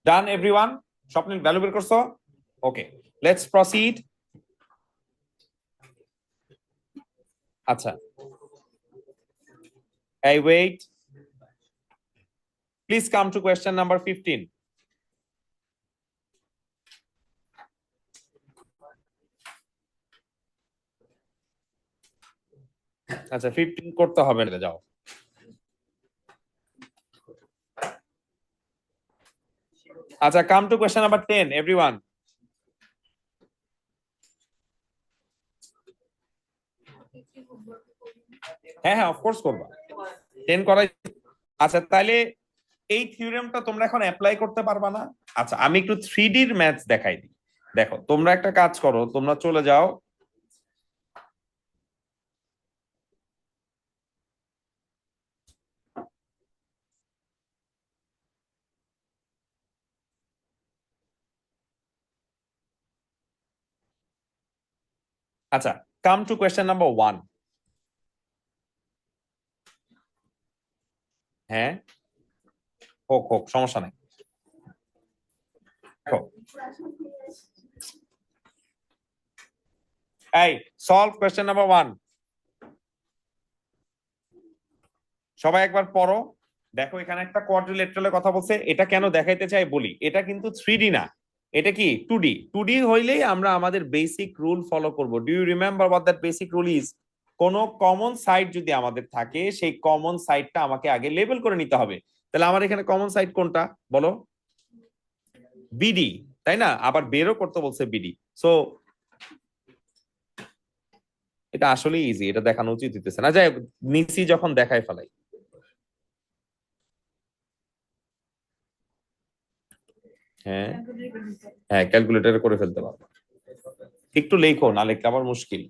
ডান এভরিওয়ান? স্বপ্নের ভ্যালু বের করছো? Okay, let's proceed. আচ্ছা এই wait, please come to question number 15। আচ্ছা 15 করতে হবে না, যাও। আচ্ছা come to question number 10 everyone. হ্যাঁ হ্যাঁ অফকোর্স করবা, 10 করাই। আচ্ছা তাহলে এই থিওরেমটা তোমরা এখন অ্যাপ্লাই করতে পারবা না? আচ্ছা আমি একটু 3D এর ম্যাথস দেখাই দিই। দেখো তোমরা একটা কাজ করো, তোমরা চলে যাও আচ্ছা কাম টু কোয়েশ্চেন নাম্বার 1। হ্যাঁ হোক হোক সমস্যা নাই। দেখো এই সলভ কোয়েশ্চেন নাম্বার 1, সবাই একবার পড়ো। দেখো এখানে একটা কোয়াড্রিলেটারালের কথা বলছে, এটা কেন দেখাইতে চাই বলি। এটা কিন্তু 3D না, এটা কি 2D। 2D হইলেই আমরা আমাদের বেসিক রুল ফলো করব। Do you remember what that basic rule is? কোন কমন সাইড যদি আমাদের থাকে, সেই কমন সাইডটা আমাকে আগে লেবেল করে নিতে হবে। তাহলে আমার এখানে কমন সাইড কোনটা বলো? বিডি, তাই না? আবার বেরও করতে বলছে বিডি। সো এটা আসলে ইজি, এটা দেখানো উচিত হইতেছে না। যাই হোক, নিচি যখন দেখায় ফেলাই। হ্যাঁ হ্যাঁ ক্যালকুলেটরে করে ফেলতে পারবো। একটু লেখো, না লিখলে আবার মুশকিল।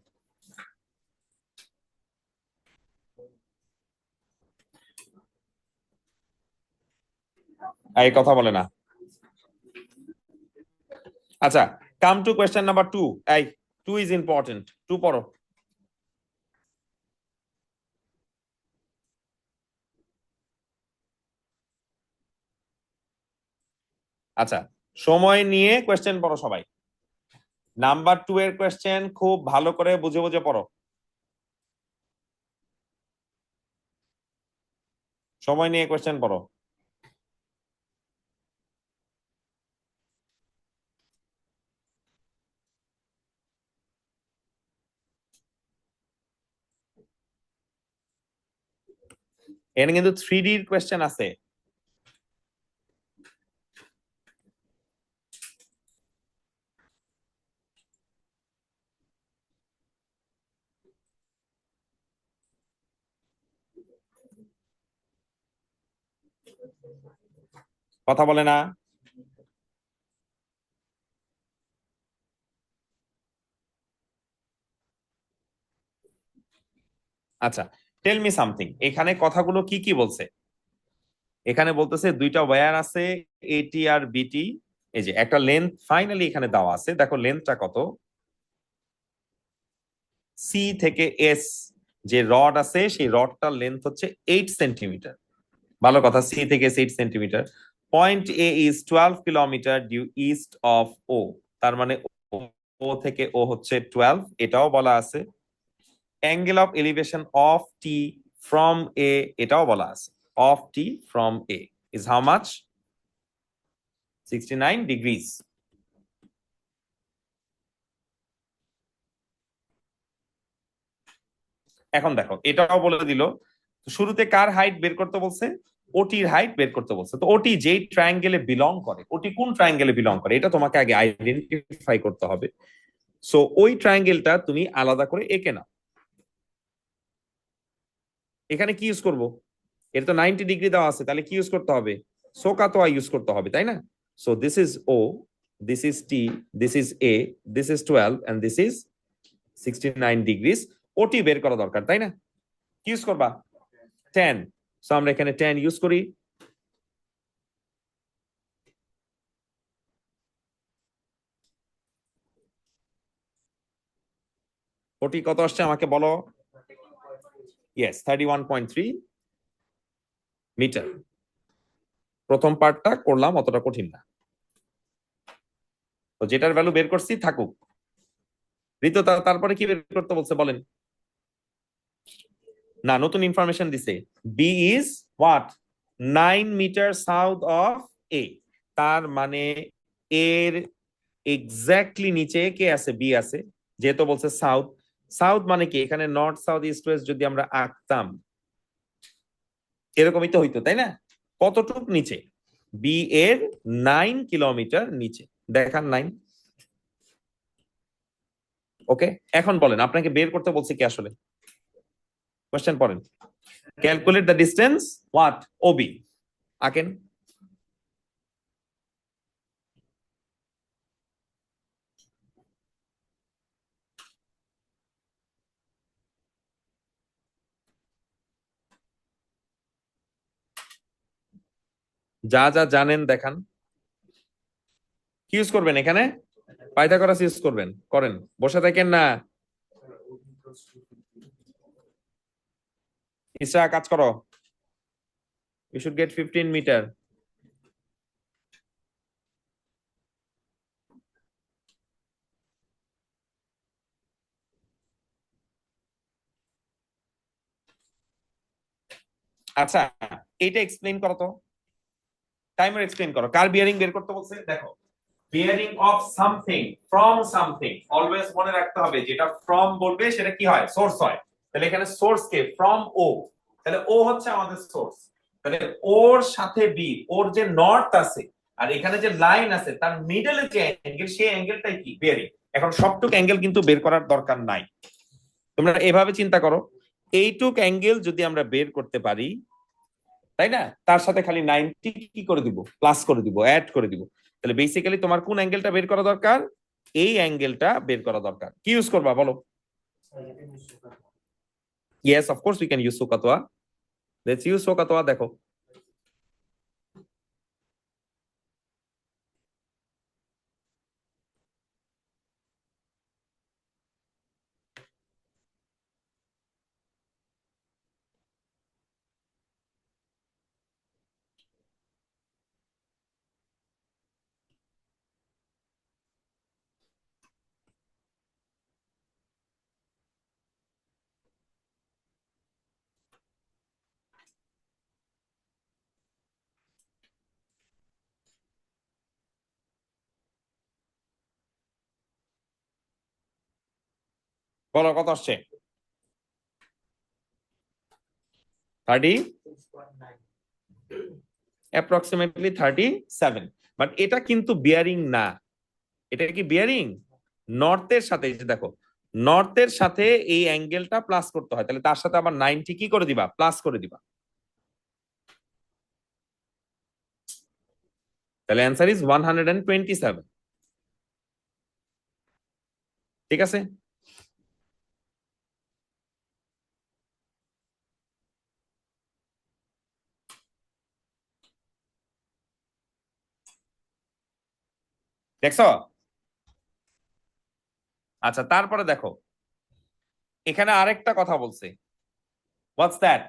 এই কথা বলে না। আচ্ছা কাম টু কোয়েশ্চেন নাম্বার 2। এই 2 ইজ ইম্পর্টেন্ট, 2 পড়ো। আচ্ছা সময় নিয়ে কোয়েশ্চেন পড়ো সবাই। নাম্বার 2 এর কোয়েশ্চেন খুব ভালো করে বুঝে বুঝে পড়ো। সময় নিয়ে কোয়েশ্চেন পড়ো। এখানে কিন্তু 3D এর কোয়েশ্চেন আছে। কথা বলে না। আচ্ছা টেল মি সামথিং, এখানে কথাগুলো কি কি বলছে? এখানে বলতেছে দুইটা ওয়্যার আছে, এটি আর বিটি। এই যে একটা লেন্থ ফাইনালি এখানে দেওয়া আছে, দেখো লেন্থটা কত। সি থেকে এস যে রড আছে, সেই রডটার লেন্থ হচ্ছে 8 সেন্টিমিটার। ভালো কথা, সি থেকে 8 centimetre. Point A is 12 kilometre due east of O. তার মানে ও থেকে ও হচ্ছে 12, এটাও বলা আছে। Angle of elevation of T from a, এটাও বলা আছে। Of T from a is how much? 69 degrees. এখন দেখো এটাও বলে দিল, শুরুতে কার হাইট বের করতে বলছে? ওটির হাইট বের করতে বলছে। তো ওটি যেই ট্রায়াঙ্গেলে বিলং করে, ওটি কোন ট্রায়াঙ্গেলে বিলং করে এটা তোমাকে আগে আইডেন্টিফাই করতে হবে। সো ওই ট্রায়াঙ্গেলটা তুমি আলাদা করে এঁকে নাও। এখানে কি ইউজ করব? এটা তো 90 ডিগ্রি দেওয়া আছে, তাহলে কি ইউজ করতে হবে? সোকাতোয়া ইউজ করতে হবে, তাই না? So this is O, this is T, this is A, this is 12 and this is 69 degrees. OT বের করা দরকার, তাই না? কি ইউজ করবা? 10। সো আমরা এখানে 10 ইউজ করি। ওটি কত আসছে আমাকে বলো? Yes 31.3 metre. প্রথম পার্টটা করলাম, অতটা কঠিন না। তো যেটার ভ্যালু বের করছি থাকুক। ঋতু তারপরে কি বের করতে বলছে বলেন? না, নতুন ইনফরমেশন দিছে। B is what? 9 metre south of A. তার মানে এর এক্স্যাক্টলি নিচে কে আছে? বি আছে। যেহেতু বলছে সাউথ, সাউথ মানে কি, এখানে নর্থ সাউথ ইস্ট ওয়েস্ট যদি আমরা আঁকতাম এরকমই তো হইতো, তাই না? কতটুক নিচে? বি এর 9 কিলোমিটার নিচে। দেখান 9। ওকে, এখন বলেন আপনাকে বের করতে বলছে কি আসলে? কোশ্চেন পড়েন। Calculate the distance what OB. আঁকেন। যা যা জানেন দেখান। কি ইউজ করবেন এখানে? পাইথাগোরাস ইউজ করবেন, করেন। বসে থাকেন না, ইসরা কাজ করো। You should get 15 metre. আচ্ছা, এটা এক্সপ্লেইন করো তো। টাইমার এক্সপ্লেইন করো। কার বিয়ারিং বের করতে বলছে? দেখো, bearing of something from something. Always মনে রাখতে হবে, যেটা ফ্রম বলবে সেটা কি হয়? সোর্স হয়। তাহলে এখানে সোর্স কে? ফ্রম ও। তাহলে ও হচ্ছে আমাদের সোর্স। তাহলে ওর সাথে বি, ওর যে নর্থ আছে আর এখানে যে লাইন আছে তার মিডলে যে অ্যাঙ্গেল, সেই অ্যাঙ্গেলটাই কি? বিয়ারিং। এখন সবটুক অ্যাঙ্গেল কিন্তু বের করার দরকার নাই। তোমরা এভাবে চিন্তা করো, এইটুক অ্যাঙ্গেল যদি আমরা বের করতে পারি, তাই না, তার সাথে খালি 90 কি করে দিব? প্লাস করে দিব, অ্যাড করে দিব। তাহলে বেসিক্যালি তোমার কোন অ্যাঙ্গেলটা বের করা দরকার? এই অ্যাঙ্গেলটা বের করা দরকার। কি ইউজ করবা বলো? Yes, of course we can use SOHCAHTOA. Let's use SOHCAHTOA. দেখো, বলো কত আসছে? 30, অ্যাপ্রক্সিমেটলি 37। বাট এটা কিন্তু বিয়ারিং না। এটা কি বিয়ারিং? নর্থের সাথে, এই যে দেখো, নর্থের সাথে এই অ্যাঙ্গেলটা প্লাস করতে হয়, তাহলে তার সাথে আবার 90 কি করে দিবা? প্লাস করে দিবা। তাহলে অ্যান্সার ইজ 127। ঠিক আছে? দেখছো? আচ্ছা, তারপরে দেখো, এখানে আরেকটা কথা বলছে। What's that?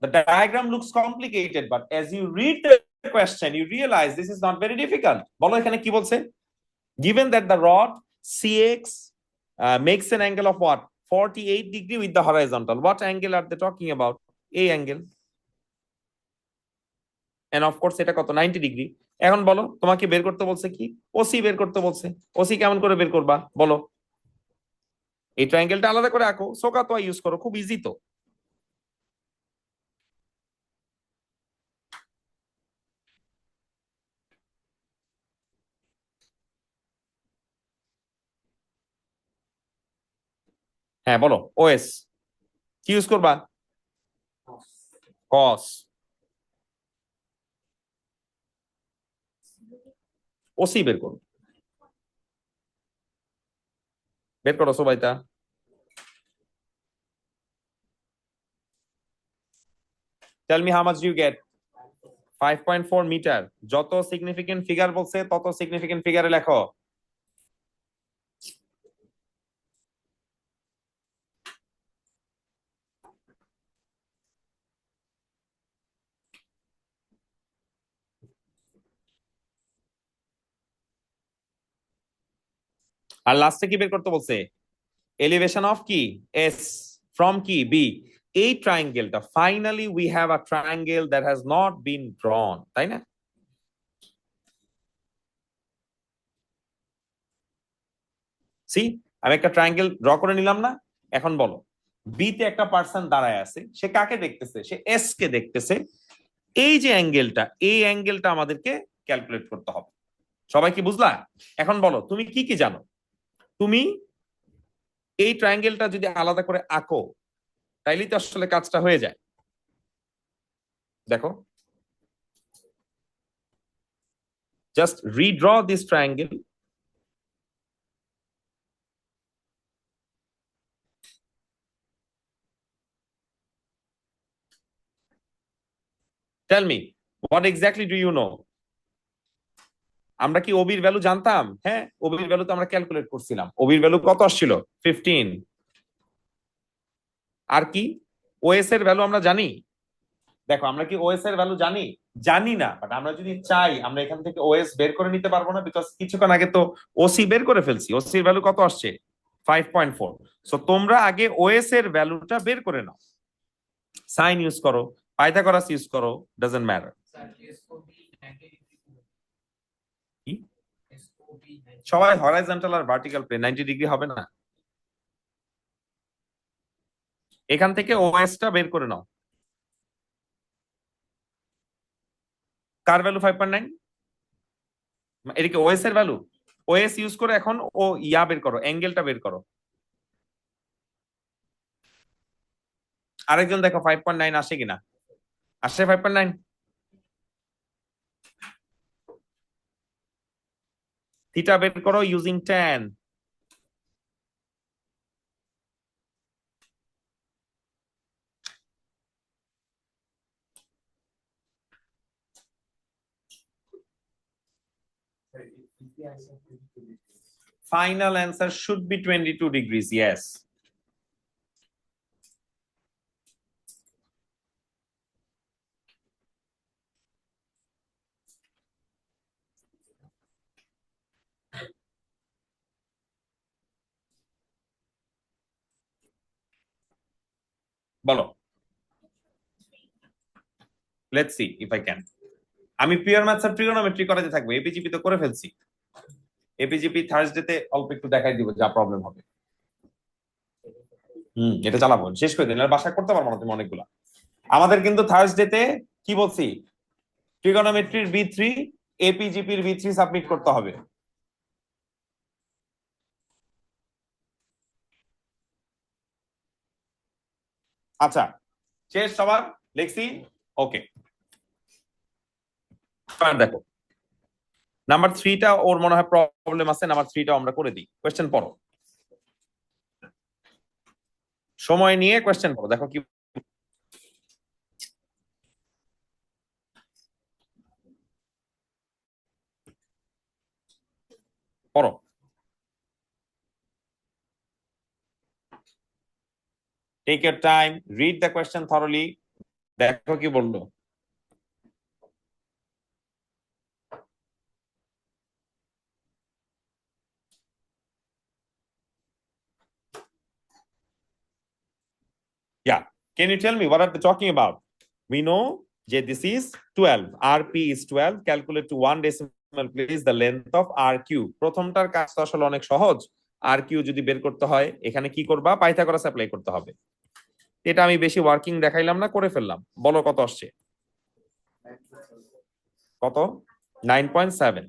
The diagram looks complicated, but as you read the question, you realize this is not very difficult. বলো এখানে কি বলছে? Given that the rod CX makes an angle of what? 48 degree with the horizontal. What angle are they talking about? A angle. And of course এটা কত? 90 ডিগ্রি। এখন বলো, তোমাকে বের করতে বলছে কি? ওসি বের করতে বলছে। ওসি কেমন করে বের করবা বলো? এই ট্রায়াঙ্গেলটা আলাদা করে আঁকো, সোকাতোয়া ইউজ করো, খুব ইজি তো। হ্যাঁ বলো, ওএস কি ইউজ করবা? কস। ওসি বের করো, বের করো সবাইটা। Tell me how much do you get? 5.4 metre. যত সিগনিফিকেন্ট ফিগার বলছে তত সিগনিফিকেন্ট ফিগারে লেখো। আর লাস্টে কি বের করতে বলছে? এলিভেশন অফ কি? এস। ফ্রম কি? বি। এই ট্রায়াঙ্গেলটা, finally we have a triangle that has not been drawn, তাই না? সি, আমি একটা ট্রায়াঙ্গেল ড্র করে নিলাম না? এখন বলো, বি তে একটা পার্সন দাঁড়ায় আছে, সে কাকে দেখতেছে? সে এস কে দেখতেছে। এই যে অ্যাঙ্গেলটা, এই অ্যাঙ্গেলটা আমাদেরকে ক্যালকুলেট করতে হবে। সবাই কি বুঝলা? এখন বলো তুমি কি কি জানো। তুমি এই ট্রায়াঙ্গেলটা যদি আলাদা করে আঁকো তাইলেই তো আসলে কাজটা হয়ে যায়। দেখো, just redraw this triangle. Tell me, what exactly do you know? আমরা কি ওবির ভ্যালু জানতাম? হ্যাঁ, ওবির ভ্যালু তো আমরা ক্যালকুলেট করছিলাম। ওবির ভ্যালু কত আসছিল? 15। আর কি ওএস এর ভ্যালু আমরা জানি? দেখো, আমরা কি ওএস এর ভ্যালু জানি? জানি না, বাট আমরা যদি চাই আমরা এখান থেকে ওএস বের করে নিতে পারবো না? বিকজ কিছুক্ষণ আগে তো ওসি বের করে ফেলছি। ওসির ভ্যালু কত আসছে? 5.4। সো তোমরা আগে ওএস এর ভ্যালুটা বের করে নাও। সাইন ইউজ করো, পাইথাগোরাস ইউজ করো, ডাজন্ট ম্যাটার। কি সবাই হরাইজন্টাল আর ভার্টিক্যাল প্লেন 90 ডিগ্রি হবে না? এখান থেকে ওএস টা বের করে নাও। কার ভ্যালু 5.9? এদিকে ওএস এর ভ্যালু। ওএস ইউজ করে এখন ও ইয়া বের করো, অ্যাঙ্গেলটা বের করো। আরেকজন দেখো 5.9 আসে কিনা। আসে 5.9? থিটা বের করো using tan। If the answer is 22 degrees. Final answer should be 22 degrees, yes. বলো, let's see if I can. আমি পিওর ম্যাথস আর ট্রিগোনোমেট্রি করাতে থাকবো, এপিজিপি তো করে ফেলছি। এপিজিপি থার্সডেতে অল্প একটু দেখাই দিব, যা প্রবলেম হবে। এটা চালাবো, শেষ করে দিন, আর বাসা করতে পারবো না তুমি অনেকগুলা। আমাদের কিন্তু থার্সডেতে কি বলছি, ট্রিগোনোমেট্রির B3, এপিজিপির B3 সাবমিট করতে হবে। আচ্ছা, শেষ সবার? লিখছি? ওকে। দেখো, নাম্বার 3টা ওর মনে হয় প্রবলেম আছে, নাম্বার 3টা আমরা করে দিই। কোয়েশ্চেন পড়ো, সময় নিয়ে কোয়েশ্চেন পড়ো, দেখো কি পড়ো। Take your time, read the question thoroughly. দেখো কি বললো। Yeah, can you tell me what are they talking about? We know that this is 12, rp is 12, calculate to 1 decimal place the length of rq। প্রথমটার কাজ তো আসলে অনেক সহজ। rq যদি বের করতে হয় এখানে কি করবা? পাইথাগোরাস অ্যাপ্লাই করতে হবে। এটা আমি বেশি ওয়ার্কিং দেখাইলাম না, করে ফেললাম। বলো কত আসছে? কত? 9.7।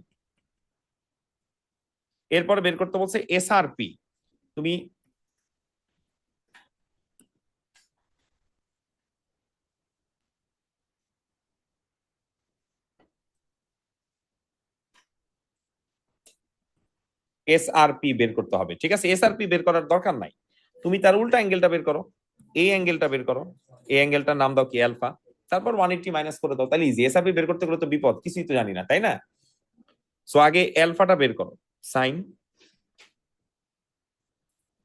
এরপরে বের করতে বলছে এসআরপি। তুমি এসআরপি বের করতে হবে, ঠিক আছে? এসআরপি বের করার দরকার নাই, তুমি তার উল্টা অ্যাঙ্গেলটা বের করো। এই অ্যাঙ্গেলটা বের করো, এই অ্যাঙ্গেলটার নাম দাও কি? অ্যালফা। তারপর 180 মাইনাস করে দাও, তাহলে ইজি। এসআরপি বের করতে গেলে তো বিপদ, কিছুই তো জানি না, তাই না? সো আগে অ্যালফাটা বের করো, সাইন।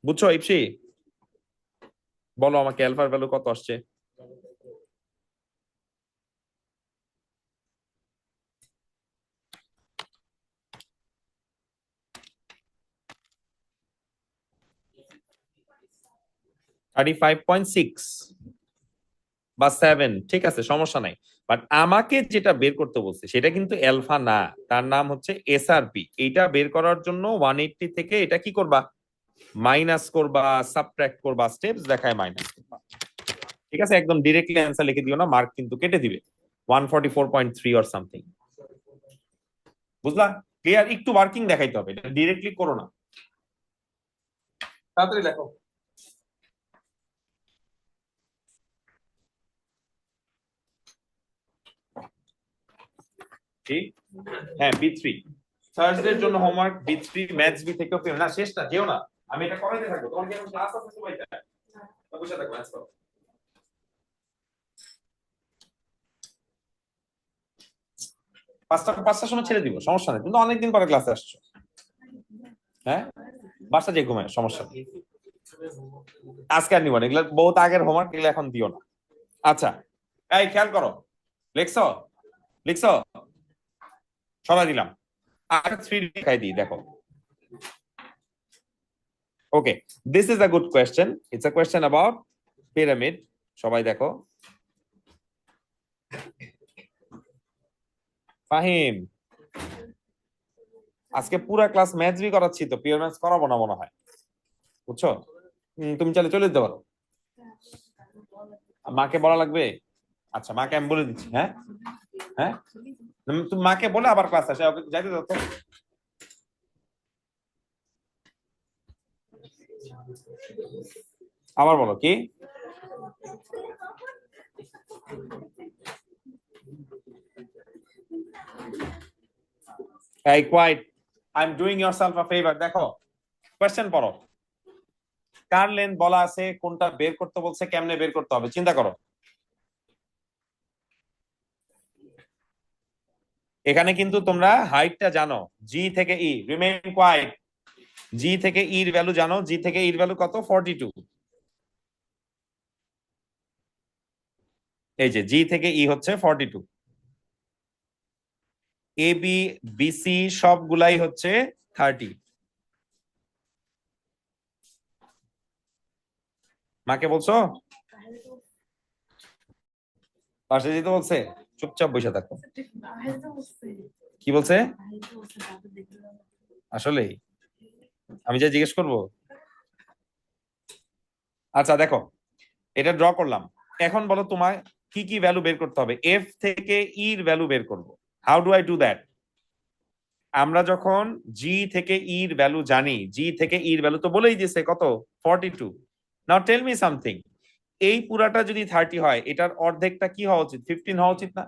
বুঝছো ইপসি? বলো আমাকে অ্যালফার ভ্যালু কত আসছে? 35.6 বা 7, ঠিক আছে, সমস্যা নাই। বাট আমাকে যেটা বের করতে বলছে সেটা কিন্তু অ্যালফা না, তার নাম হচ্ছে এসআরপি। এইটা বের করার জন্য 180 থেকে এটা কি করবা? মাইনাস করবা, সাবট্রাক্ট করবা, স্টেপস দেখায় মাইনাস করবা। ঠিক আছে, একদম ডিরেক্টলি অ্যান্সার লিখে দিও না, মার্ক কিন্তু কেটে দিবে 144.3 অর সামথিং। বুঝলা? ক্লিয়ার? একটু ওয়ার্কিং দেখাইতে হবে, এটা ডিরেক্টলি করো না। তাড়াতাড়ি লেখো। ঠিক, হ্যাঁ B3 থার্সডের জন্য হোমওয়ার্ক B3 ম্যাথস বি থেকেও পেও না, শেষটা যেও না, আমি এটা করাইতে থাকবো। তোমার কি এখন ক্লাস আছে সবাইটা? বসে থাকো, ম্যাথস করো। পাঁচটার সময় ছেড়ে দিব, সমস্যা নেই, কিন্তু অনেকদিন পরে ক্লাসে আসছো। হ্যাঁ, বাসা যে ঘুমায়, সমস্যা নেই। আজকে আর নিব না, এগুলো বহুত আগের হোমওয়ার্ক, এগুলো এখন দিও না। আচ্ছা, এই খেয়াল করো, লিখছো? লিখছো? সরাই দিলাম। আর 3 দেখাই দিই, দেখো। Okay, this is a good question, it's a question about pyramid. সবাই দেখো। ফাহিম, আজকে পুরা ক্লাস ম্যাথস বি করাচ্ছি, তো পিওর ম্যাথস করাবো না মনে হয়, বুঝছো? তুমি চাইলে চলে যেতে পারো। মাকে বলা লাগবে? আচ্ছা, মাকে আমি বলে দিচ্ছি। হ্যাঁ হ্যাঁ, তুমি মাকে বলে আবার ক্লাস আসে, ওকে যাইতে দাও তো। আবার বলো কি? এই quiet, I am doing yourself a favour. দেখো কোশ্চেন পড়ো, কার লেন্থ বলা আছে, কোনটা বের করতে বলছে, কেমনে বের করতে হবে, চিন্তা করো। এখানে কিন্তু তোমরা হাইটটা জানো, জি থেকে ই, রিমেইন কোয়াইট। জি থেকে ইর ভ্যালু জানো, জি থেকে ইর ভ্যালু কত? 42। এই যে জি থেকে ই হচ্ছে 42, এ বি বিসি সবগুলাই হচ্ছে 30। মাকে বলছো? পাশে যেতে বলছে? চুপচাপ বসে থাকো। কি বলছে? আসলেই আমি যা জিজ্ঞেস করবো? আচ্ছা দেখো, এটা ড্র করলাম। এখন বলো তোমার কি কি ভ্যালু বের করতে হবে। এফ থেকে ইর ভ্যালু বের করব। How do I do that? আমরা যখন জি থেকে ইর ভ্যালু জানি, জি থেকে ইর ভ্যালু তো বলেই দিয়েছে কত? 42। নাও টেল মি সামথিং, এই পুরাটা যদি 30 হয়, এটার অর্ধেকটা কি হওয়া উচিত? 15 হওয়া উচিত না?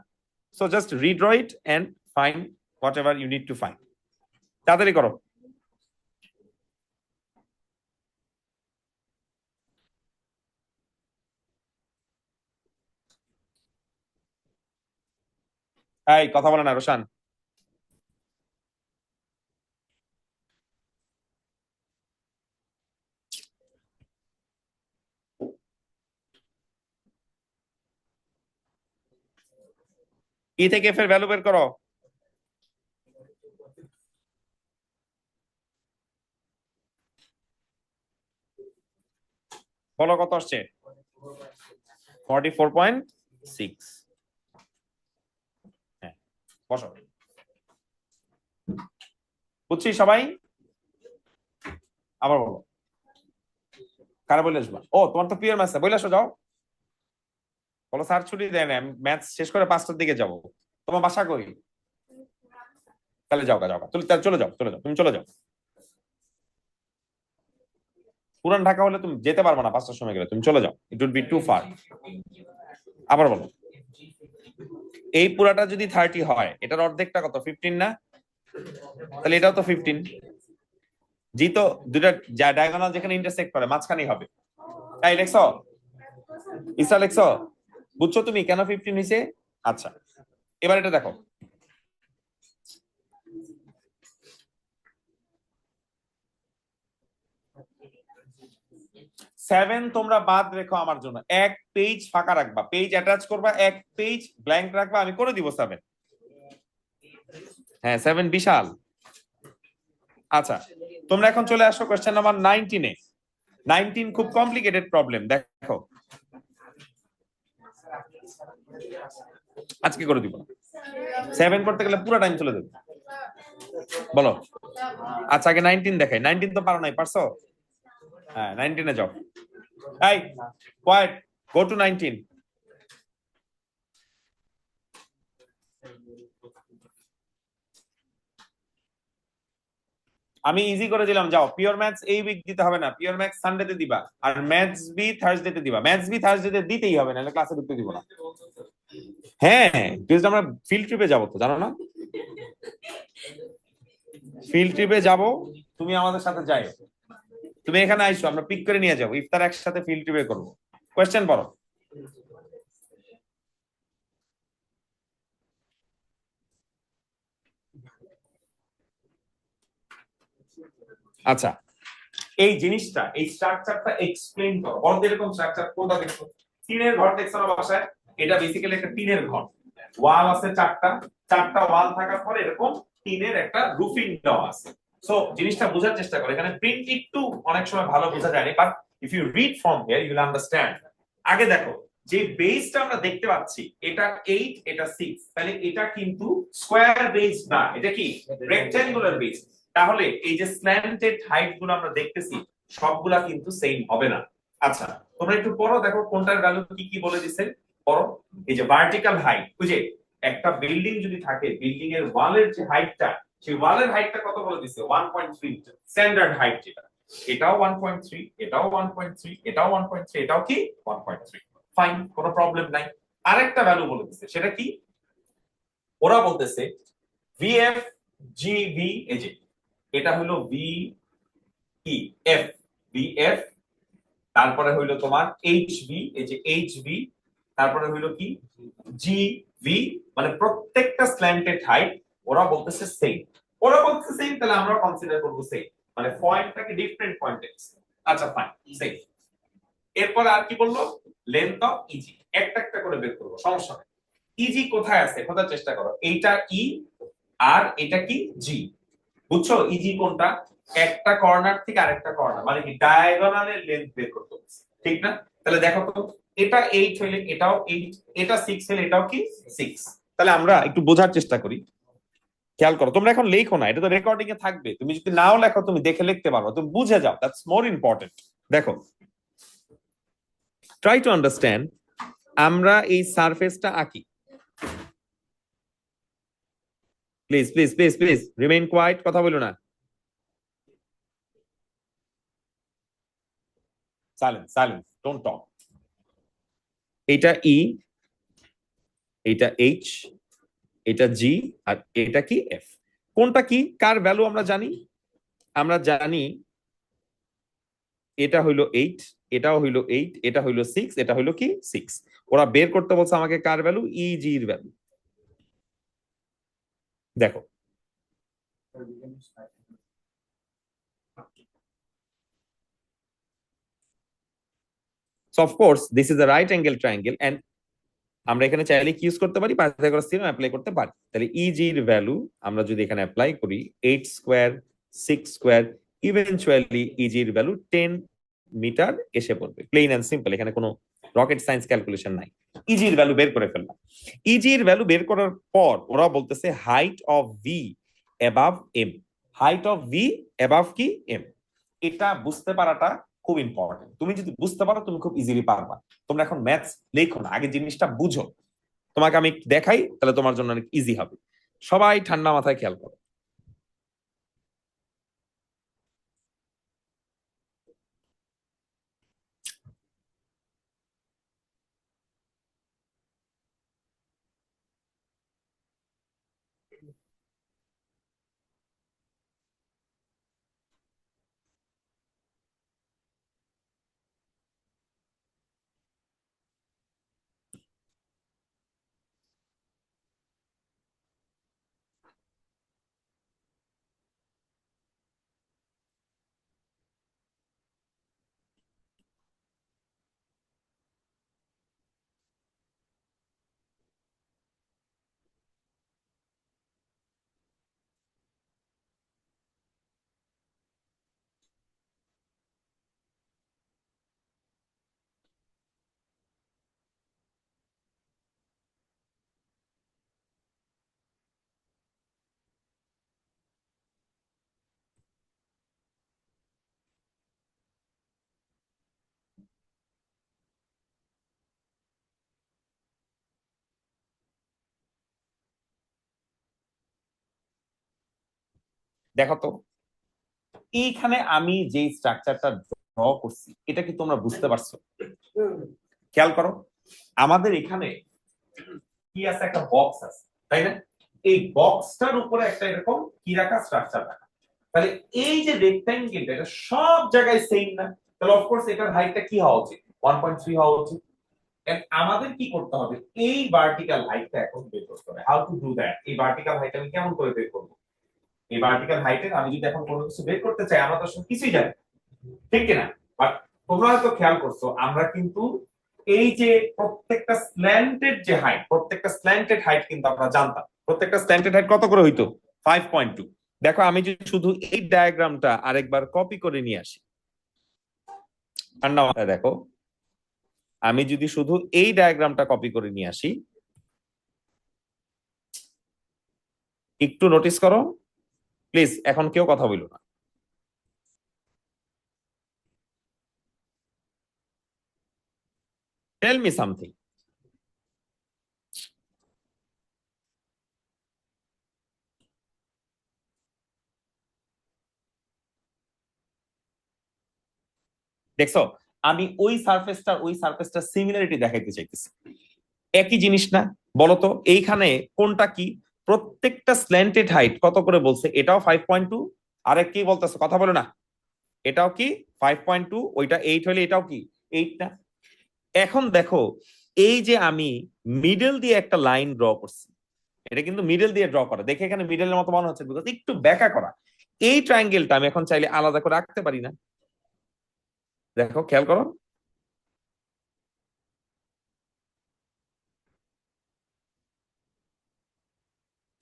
So just redraw it and find whatever you need to find. তাড়াতাড়ি করো। এই কথা বলে না রোশান। ই থেকে এফ এর ভ্যালু বের করো। বলো কত আসছে? 44.6। হ্যাঁ, বসো। বুঝছি সবাই? আবার বলো, কারা বলে আসবা? ও, তোমার তো পিওর ম্যাথস, বলে আসো, যাও। বলো স্যার ছুটি দেয় না, আমি ম্যাথ শেষ করে 5টার দিকে যাব। তোমার বাসা কই? তাহলে যাও গা, যাও গা, তাহলে চলে যাও, চলে যাও, তুমি চলে যাও। পুরান ঢাকা হলে তুমি যেতে পারবে না 5টার সময় গেলে, তুমি চলে যাও, it would be too far. আবার বলো, এই পুরাটা যদি 30 হয়, এটার অর্ধেকটা কত? 15 না? তাহলে এটাও তো 15। জি তো দুইটা ডায়াগোনাল যেখানে ইন্টারসেক্ট করে মাঝখানেই হবে। তাই লেখছো? ইসরা লেখছো? বুঝছো তুমি কেন 15 হয়েছে? আচ্ছা, এবার এটা দেখো। 7 তোমরা বাদ রেখো আমার জন্য, এক পেজ ফাঁকা রাখবা, পেজ অ্যাটাচ করবা, এক পেজ ব্ল্যাঙ্ক রাখবা, আমি করে দিব 7। হ্যাঁ 7 বিশাল। আচ্ছা, তোমরা এখন চলে আসো কোশ্চেন নাম্বার 19 এ। 19 খুব কমপ্লিকেটেড প্রবলেম, দেখো। আজকে করে দিব, 7 করতে গেলে পুরো টাইম চলে যাবে। বলো। আচ্ছা, আগে 19 দেখাই। 19 তো পারো নাই, পারছো? হ্যাঁ 19 এ যাও। এই কোয়াইট, গো টু 19। আমি ইজি করে দিলাম, যাও। পিওর ম্যাথস এই উইক দিতে হবে না, পিওর ম্যাথস সানডেতে দিবা, আর ম্যাথস বি থার্সডেতে দিবা। ম্যাথস বি থার্সডেতে দিতেই হবে, নাহলে ক্লাসে ঢুকতে দিব না। হ্যাঁ টিউসডে আমরা ফিল্ড ট্রিপে যাবো, তো জানো না? ফিল্ড ট্রিপে যাব, তুমি আমাদের সাথে যাই, তুমি এখানে আইসো, আমরা পিক করে নিয়ে যাবো, ইফতার একসাথে ফিল্ড ট্রিপে করবো। কোয়েশ্চেন পড়ো। আচ্ছা, এই জিনিসটা, এই স্ট্রাকচারটা এক্সপ্লেইন করো। বলতে এরকম স্ট্রাকচার কোনটা দেখছো? টিনের ঘর দেখছো না বাসায়? এটা বেসিক্যালি একটা টিনের ঘর, ওয়াল আছে চারটা, চারটা ওয়াল থাকার পরে এরকম টিনের একটা রুফিং দেওয়া আছে। সো জিনিসটা বোঝার চেষ্টা করো, এখানে প্রিন্ট একটু অনেক সময় ভালো বোঝা যায় না, but if you read from here you will understand. আগে দেখো, যে বেসটা আমরা দেখতে পাচ্ছি এটা 8, এটা 6, তাহলে এটা কিন্তু স্কয়ার বেস না, এটা কি রেক্ট্যাঙ্গুলার বেস। তাহলে এই যে স্ল্যান্টেড হাইট গুলো আমরা দেখতেছি সবগুলা কিন্তু সেম হবে না। আচ্ছা, তোমরা একটু পড়ো, দেখো কোনটার ভ্যালু কি কি বলে দিছে, পড়ো। এই যে ভার্টিক্যাল হাইট, ওই যে একটা বিল্ডিং যদি থাকে, বিল্ডিং এর ওয়ালের যে হাইটটা, সেই ওয়ালের হাইটটা কত বলে দিছে? 1.3 স্ট্যান্ডার্ড হাইট যেটা, এটাও 1.3, এটাও 1.3, এটাও 1.3, এটাও কি 1.3। ফাইন, কোনো প্রবলেম নাই। আরেকটা ভ্যালু বলে দিছে, সেটা কি? ওরা বলতেছে ভিএফ জিভি, এই যে এটা হলো ভি ই এফ, ভিএফ, তারপরে হইলো তোমার এইচভি, এই যে এইচভি, তারপরে হইলো কি জিভি, মানে প্রত্যেকটা স্ল্যান্টেড হাইট ওরা বলতেছে সেম। ওরা বলতেছে সেম, তাহলে আমরা কনসিডার করব সেম, মানে পয়েন্টটাকে ডিফারেন্ট পয়েন্টে। আচ্ছা ফাইন, সেম। এরপর আর কি বললো? লেন্থ অফ ইজি, একটা একটা করে বের করবো, সমস্যা নেই। ইজি কোথায় আছে খোঁজার চেষ্টা করো, এইটা ই আর এটা কি জি, বুঝছো? ইজি কোনটা? একটা কর্নার থেকে আরেকটা কর্নার, মানে কি ডায়াগোনালের লেন্থ বের করতে হচ্ছে, ঠিক না? তাহলে দেখো তো, এটা 8 হলে এটাও 8, এটা 6 হলে এটাও কি 6। তাহলে আমরা একটু বোঝার চেষ্টা করি, খেয়াল করো। তোমরা এখন লেখো না, এটা তো রেকর্ডিং এ থাকবে, তুমি যদি নাও লেখো তুমি দেখে লিখতে পারো, তুমি বুঝে যাও, দ্যাটস মোর ইম্পর্টেন্ট। দেখো, ট্রাই টু আন্ডারস্ট্যান্ড। আমরা এই সারফেসটা আঁকি, please please please please remain quiet, কথা বলো না। Silence silence, don't talk. এটা ই, এটা এইচ, এটা জি, আর এটা কি এফ। কোনটা কি, কার ভ্যালু আমরা জানি? আমরা জানি এটা হইলো 8, এটাও হইলো 8, এটা হইলো 6, এটা হইলো কি 6। ওরা বের করতে বলছে আমাকে কার ভ্যালু? ই জি এর ভ্যালু। দেখো, so of course this is a right angle triangle and আমরা এখানে চাইলে কি ইউজ করতে পারি? পাইথাগোরাস থিওরেম অ্যাপ্লাই করতে পারি। তাহলে ইজি এর ভ্যালু আমরা যদি এখানে অ্যাপ্লাই করি 8 স্কয়ার 6 স্কয়ার, ইভেনচুয়ালি ইজি এর ভ্যালু 10 মিটার এসে পড়বে। প্লেন এন্ড সিম্পল, এখানে কোনো রকেট সায়েন্স ক্যালকুলেশন নাই। ইজি এর ভ্যালু বের করে ফেললাম। ইজি এর ভ্যালু বের করার পর ওরা বলতেছে height of V above M, height of V above কি এম। এটা বুঝতে পারাটা খুব ইম্পর্টেন্ট। তুমি যদি বুঝতে পারো তুমি খুব ইজিলি পারবা। তোমরা এখন ম্যাথস লেখো না, আগে জিনিসটা বুঝো। তোমাকে আমি দেখাই, তাহলে তোমার জন্য অনেক ইজি হবে। সবাই ঠান্ডা মাথায় খেয়াল করো। দেখো তো এইখানে আমি যে স্ট্রাকচারটা ড্র করছি এটা কি তোমরা বুঝতে পারছো? খেয়াল করো, আমাদের এখানে কি আছে, একটা বক্স আছে, তাই না? এই বক্সটার উপরে একটা এরকম কি রাখা, স্ট্রাকচার রাখা। তাহলে এই যে রেক্ট্যাঙ্গেলটা, এটা সব জায়গায় সেম না, তাহলে অফকোর্স এটার হাইটটা কি হওয়া উচিত, 1.3 হওয়া উচিত। And আমাদের কি করতে হবে, এই ভার্টিক্যাল হাইটটা এখন বের করতে হবে। How to do that? এই ভার্টিক্যাল হাইট আমি কেমন করে বের করব? এই ভার্টিক্যাল হাইটের আমি যদি এখন কোনো কিছু বের করতে চাই, আমরা তো আসলে কিছুই জানি না, ঠিক কিনা? বাট তোমরা হয়তো খেয়াল করছো, আমরা কিন্তু এই যে প্রত্যেকটা স্ল্যান্টেড যে হাইট, প্রত্যেকটা স্ল্যান্টেড হাইট কিন্তু আমরা জানতাম। প্রত্যেকটা স্ল্যান্টেড হাইট কত করে হইতো? 5.2। দেখো আমি যদি শুধু এই ডায়াগ্রামটা আরেকবার কপি করে নিয়ে আসি, আর না দেখো, আমি যদি শুধু এই ডায়াগ্রামটা কপি করে নিয়ে আসি, একটু নোটিস করো প্লিজ, এখন কেউ কথা বলো না। Tell me something. দেখছো, আমি ওই সারফেসটা সিমিলারিটি দেখাইতে চাইতেছি। একই জিনিস না? বলতো এইখানে কোনটা কি? প্রত্যেকটা স্ল্যান্টেড হাইট কত করে বলছে? এটাও 5.2। আরে কি বলতেছে, কথা বলো না। এটাও কি 5.2, ওইটা 8 হলে এটাও কি 8 না? এখন দেখো, এই যে আমি মিডল দিয়ে একটা লাইন ড্র করছি, এটা কিন্তু মিডল দিয়ে ড্র করা, দেখে এখানে মিডলের মতো মনে হচ্ছে বিকজ একটু ব্যাকা করা। এই ট্রায়াঙ্গেলটা আমি এখন চাইলে আলাদা করে রাখতে পারি না। দেখো খেয়াল করো,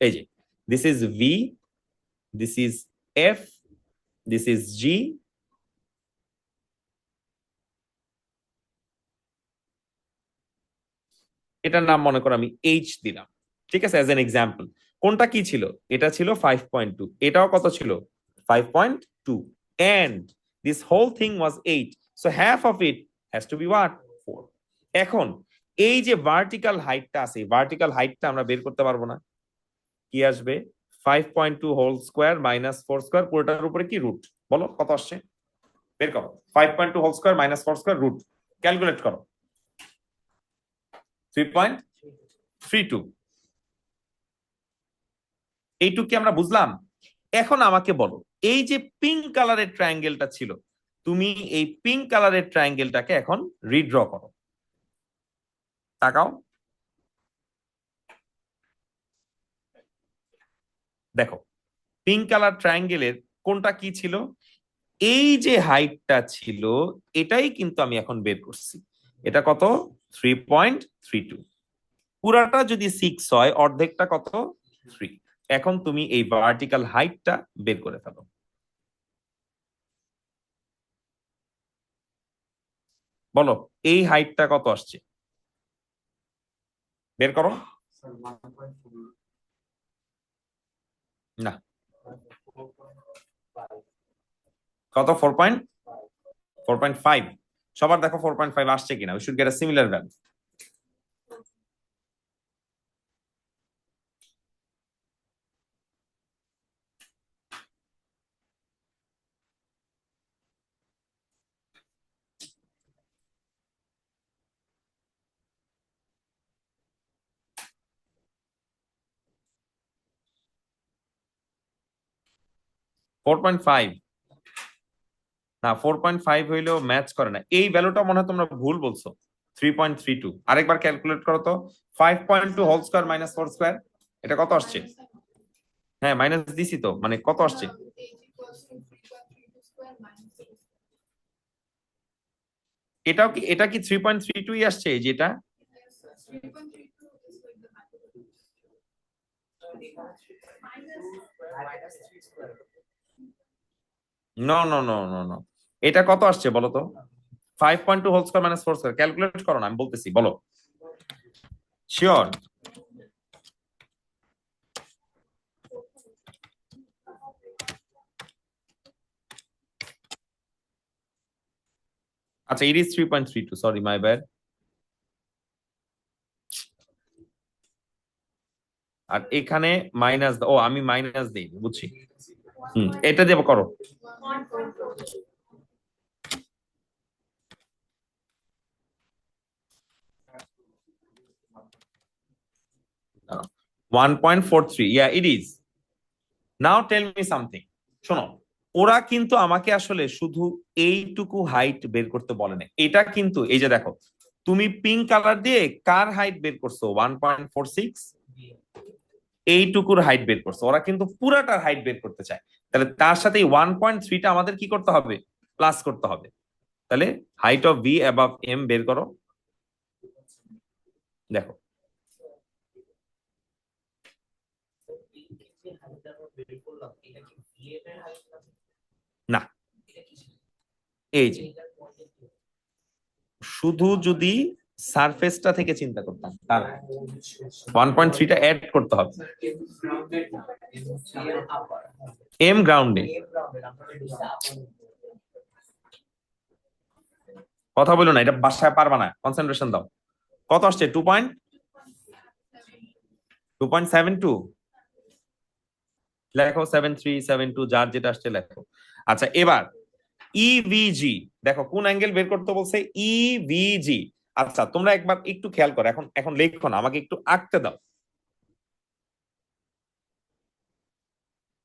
এই যে this is V, this is F, this is G, এটার নাম মনে করো আমি এইচ দিলাম, ঠিক আছে, অ্যাজ এন এক্সাম্পল। কোনটা কি ছিল? এটা ছিল 5.2, এটাও কত ছিল? 5.2, and this whole thing was 8, so half of it has to be what? 4. এখন এই যে ভার্টিক্যাল হাইটটা আছে, ভার্টিক্যাল হাইটটা আমরা বের করতে পারবো না। কি আসবে? 5.2 হোল স্কোয়ার মাইনাস 4 স্কোয়ার, পুরোটার উপরে কি রুট, বলো কত আসছে? বের করো। 5.2 whole square minus 4 square root, calculate করো। 3.32। এইটুকু কি আমরা বুঝলাম? এখন আমাকে বলো, এই যে পিঙ্ক কালারের ট্রায়াঙ্গেলটা ছিল, তুমি এই পিঙ্ক কালারের ট্রায়াঙ্গেলটাকে এখন রিড্র করো। তাকাও, দেখো পিঙ্ক কালার ট্রায়াঙ্গেলের কোনটা কি ছিল? এই যে হাইটটা ছিল, এটাই কিন্তু আমি এখন বের করছি। এটা কত? 3.32। পুরাটা যদি 6 হয়, অর্ধেকটা কত? 3। এখন তুমি এই ভার্টিক্যাল হাইটটা বের করে ফেলো। বলো এই হাইটটা কত আসছে, বের করো। স্যার 1.4 না, কত? 4.5। সবার দেখো 4.5 আসছে কিনা, we should get a similar value. Four point five না, 4.5 হইলেও ম্যাচ করে না। এই ভ্যালুটা মনে হয় তোমরা ভুল বলছো, 3.32। আরেকবার ক্যালকুলেট করো তো। 5.2 হোল স্কোয়ার মাইনাস 4 স্কোয়ার, এটা কত আসছে? হ্যাঁ মাইনাস দিছি তো, মানে কত আসছে? এটাও কি, এটা কি 3.32 আসছে এই যেটা? No no no no no, এটা কত আসছে বলো তো? 5.2 whole square minus 4 square, calculate করো না, আমি বলতেছি, বলো। শিওর? আচ্ছা, it is 3.32, sorry my bad. আর এখানে মাইনাস, ও আমি মাইনাস দিই, বুঝছি। এটা দিয়ে করো। দাঁড়াও। 1.43, yeah it is. Now tell me something. শোনো, ওরা কিন্তু আমাকে আসলে শুধু এইটুকু হাইট বের করতে বলে না, এটা কিন্তু এই যে দেখো, তুমি পিঙ্ক কালার দিয়ে কার হাইট বের করছো 1.46, এইটুকুর হাইট বের করছো, ওরা কিন্তু পুরাটার হাইট বের করতে চায়। তাহলে তার সাথে 1.3টা আমাদের কি করতে হবে, প্লাস করতে হবে। তাহলে height of V above M বের করো। দেখো না, এই যে শুধু যদি সারফেসটা থেকে চিন্তা করতাম, তার 1.3টা অ্যাড করতে হবে। এম গ্রাউন্ডে কথা বলো না, এটা বাসায় পারবা না, কনসেন্ট্রেশন দাও। কত আসছে? 2.72 লেখো, 7372 যার যেটা আসছে লেখো। আচ্ছা এবার ইভিজি দেখো কোন অ্যাঙ্গেল বের করতে বলছে, ইভিজি। আচ্ছা তোমরা একবার একটু খেয়াল করো, এখন এখন লেখো না, আমাকে একটু আঁকতে দাও।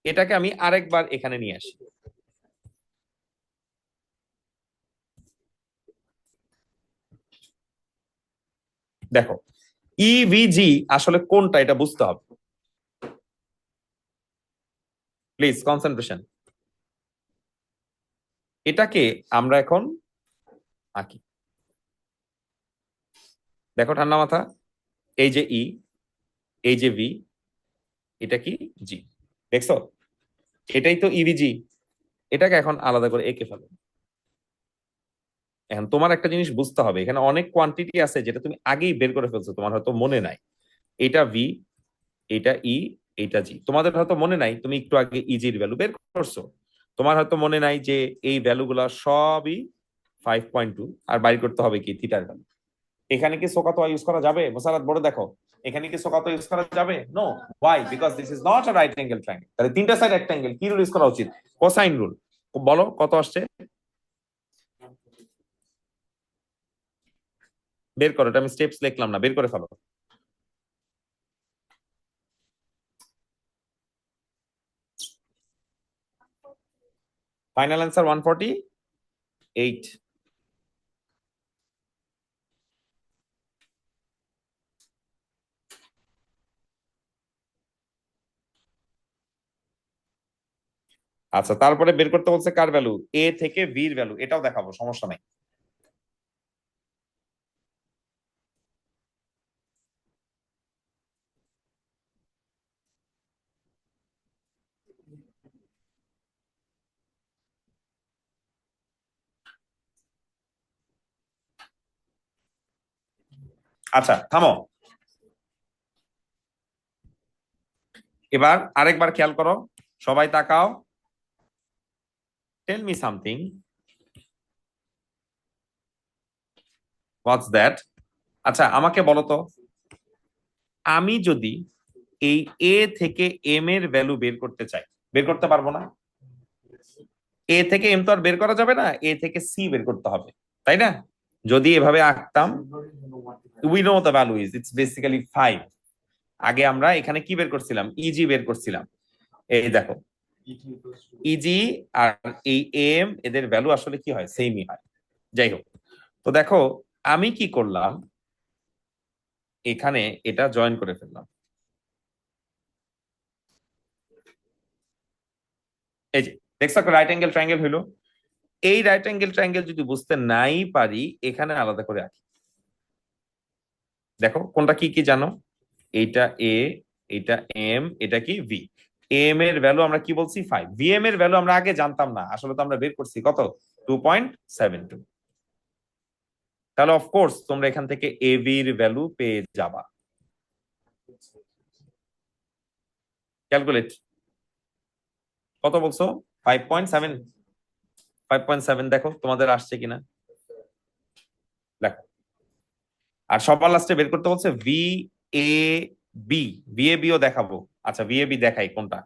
এটাকে আমি আরেকবার এখানে নিয়ে আসি। দেখো ইভিজি আসলে কোনটা এটা বুঝতে হবে, প্লিজ কনসেন্ট্রেশন। এটাকে আমরা এখন আঁকি। দেখো ঠান্ডা মাথা, এই যে ই, এই যে ভি, এটা কি জি, দেখছো? এটাই তো ইভিজি। এটাকে এখন আলাদা করে এঁকে ফেলো। এখন তোমার একটা জিনিস বুঝতে হবে, এখানে অনেক কোয়ান্টিটি আছে যেটা তুমি আগেই বের করে ফেলছো, তোমার হয়তো মনে নাই। এটা ভি, এটা ই, এটা জি। তোমাদের হয়তো মনে নাই তুমি একটু আগে ইজির ভ্যালু বের করছো। তোমার হয়তো মনে নাই যে এই ভ্যালুগুলা সবই 5.2, আর বাইর করতে হবে কি থিটার ভ্যালু। এখানে কি সোকাতো ইউজ করা যাবে? মোসারাত বড় দেখো, এখানে কি সোকাতো ইউজ করা যাবে? No. Why? Because this is not a right angle triangle. তাহলে তিনটা সাইড একটা অ্যাঙ্গেল, কি রুল ইউজ করা উচিত? Cosine rule. বলো কত আসছে, বের করো। এটা আমি স্টেপস লিখলাম না, বের করে ফেলো। Final answer 148। আচ্ছা তারপরে বের করতে বলছে কার ভ্যালু, এ থেকে ভির ভ্যালু, এটাও দেখাবো, সমস্যা নাই। আচ্ছা থামো, এবার আরেকবার খেয়াল করো, সবাই তাকাও। Tell me something, what's that? আচ্ছা আমাকে বলো তো, আমি যদি এই এ থেকে এম এর ভ্যালু বের করতে চাই, বের করতে পারবো না? এ থেকে এম তো আর বের করা যাবে না, এ থেকে সি বের করতে হবে, তাই না? যদি এভাবে আঁকতাম, we know the value is, it's basically 5। আগে আমরা এখানে কি বের করছিলাম, ইজি বের করছিলাম। এই দেখো ইজি আর এই এম, এদের ভ্যালু আসলে কি হয়, সেমই হয়। যাই হোক, তো দেখো আমি কি করলাম, এখানে এটা জয়েন করে ফেললাম। এই যে দেখছো একটা রাইট অ্যাঙ্গেল ট্রায়াঙ্গেল হইলো। এই রাইট অ্যাঙ্গেল ট্রায়াঙ্গেল যদি বুঝতে নাই পারি, এখানে আলাদা করে আঁকি। দেখো কোনটা কি কি জানো, এইটা এ, এটা এম, এটা কি ভি। এম এর ভ্যালু আমরা কি বলছি 5, ভি এম এর ভ্যালু আমরা আগে জানতাম না, আসলে তো আমরা বের করছি কত, 2.72। তাহলে অফকোর্স তোমরা এখান থেকে এ ভি এর ভ্যালু পেয়ে যাবা। ক্যালকুলেট, কত বলছো? 5.7। 5.7 দেখো তোমাদের আসছে কিনা, দেখো। আর সবার লাস্টে বের করতে বলছে V A B, V A বিও দেখাবো। আচ্ছা ভি এ বি দেখাই কোনটা,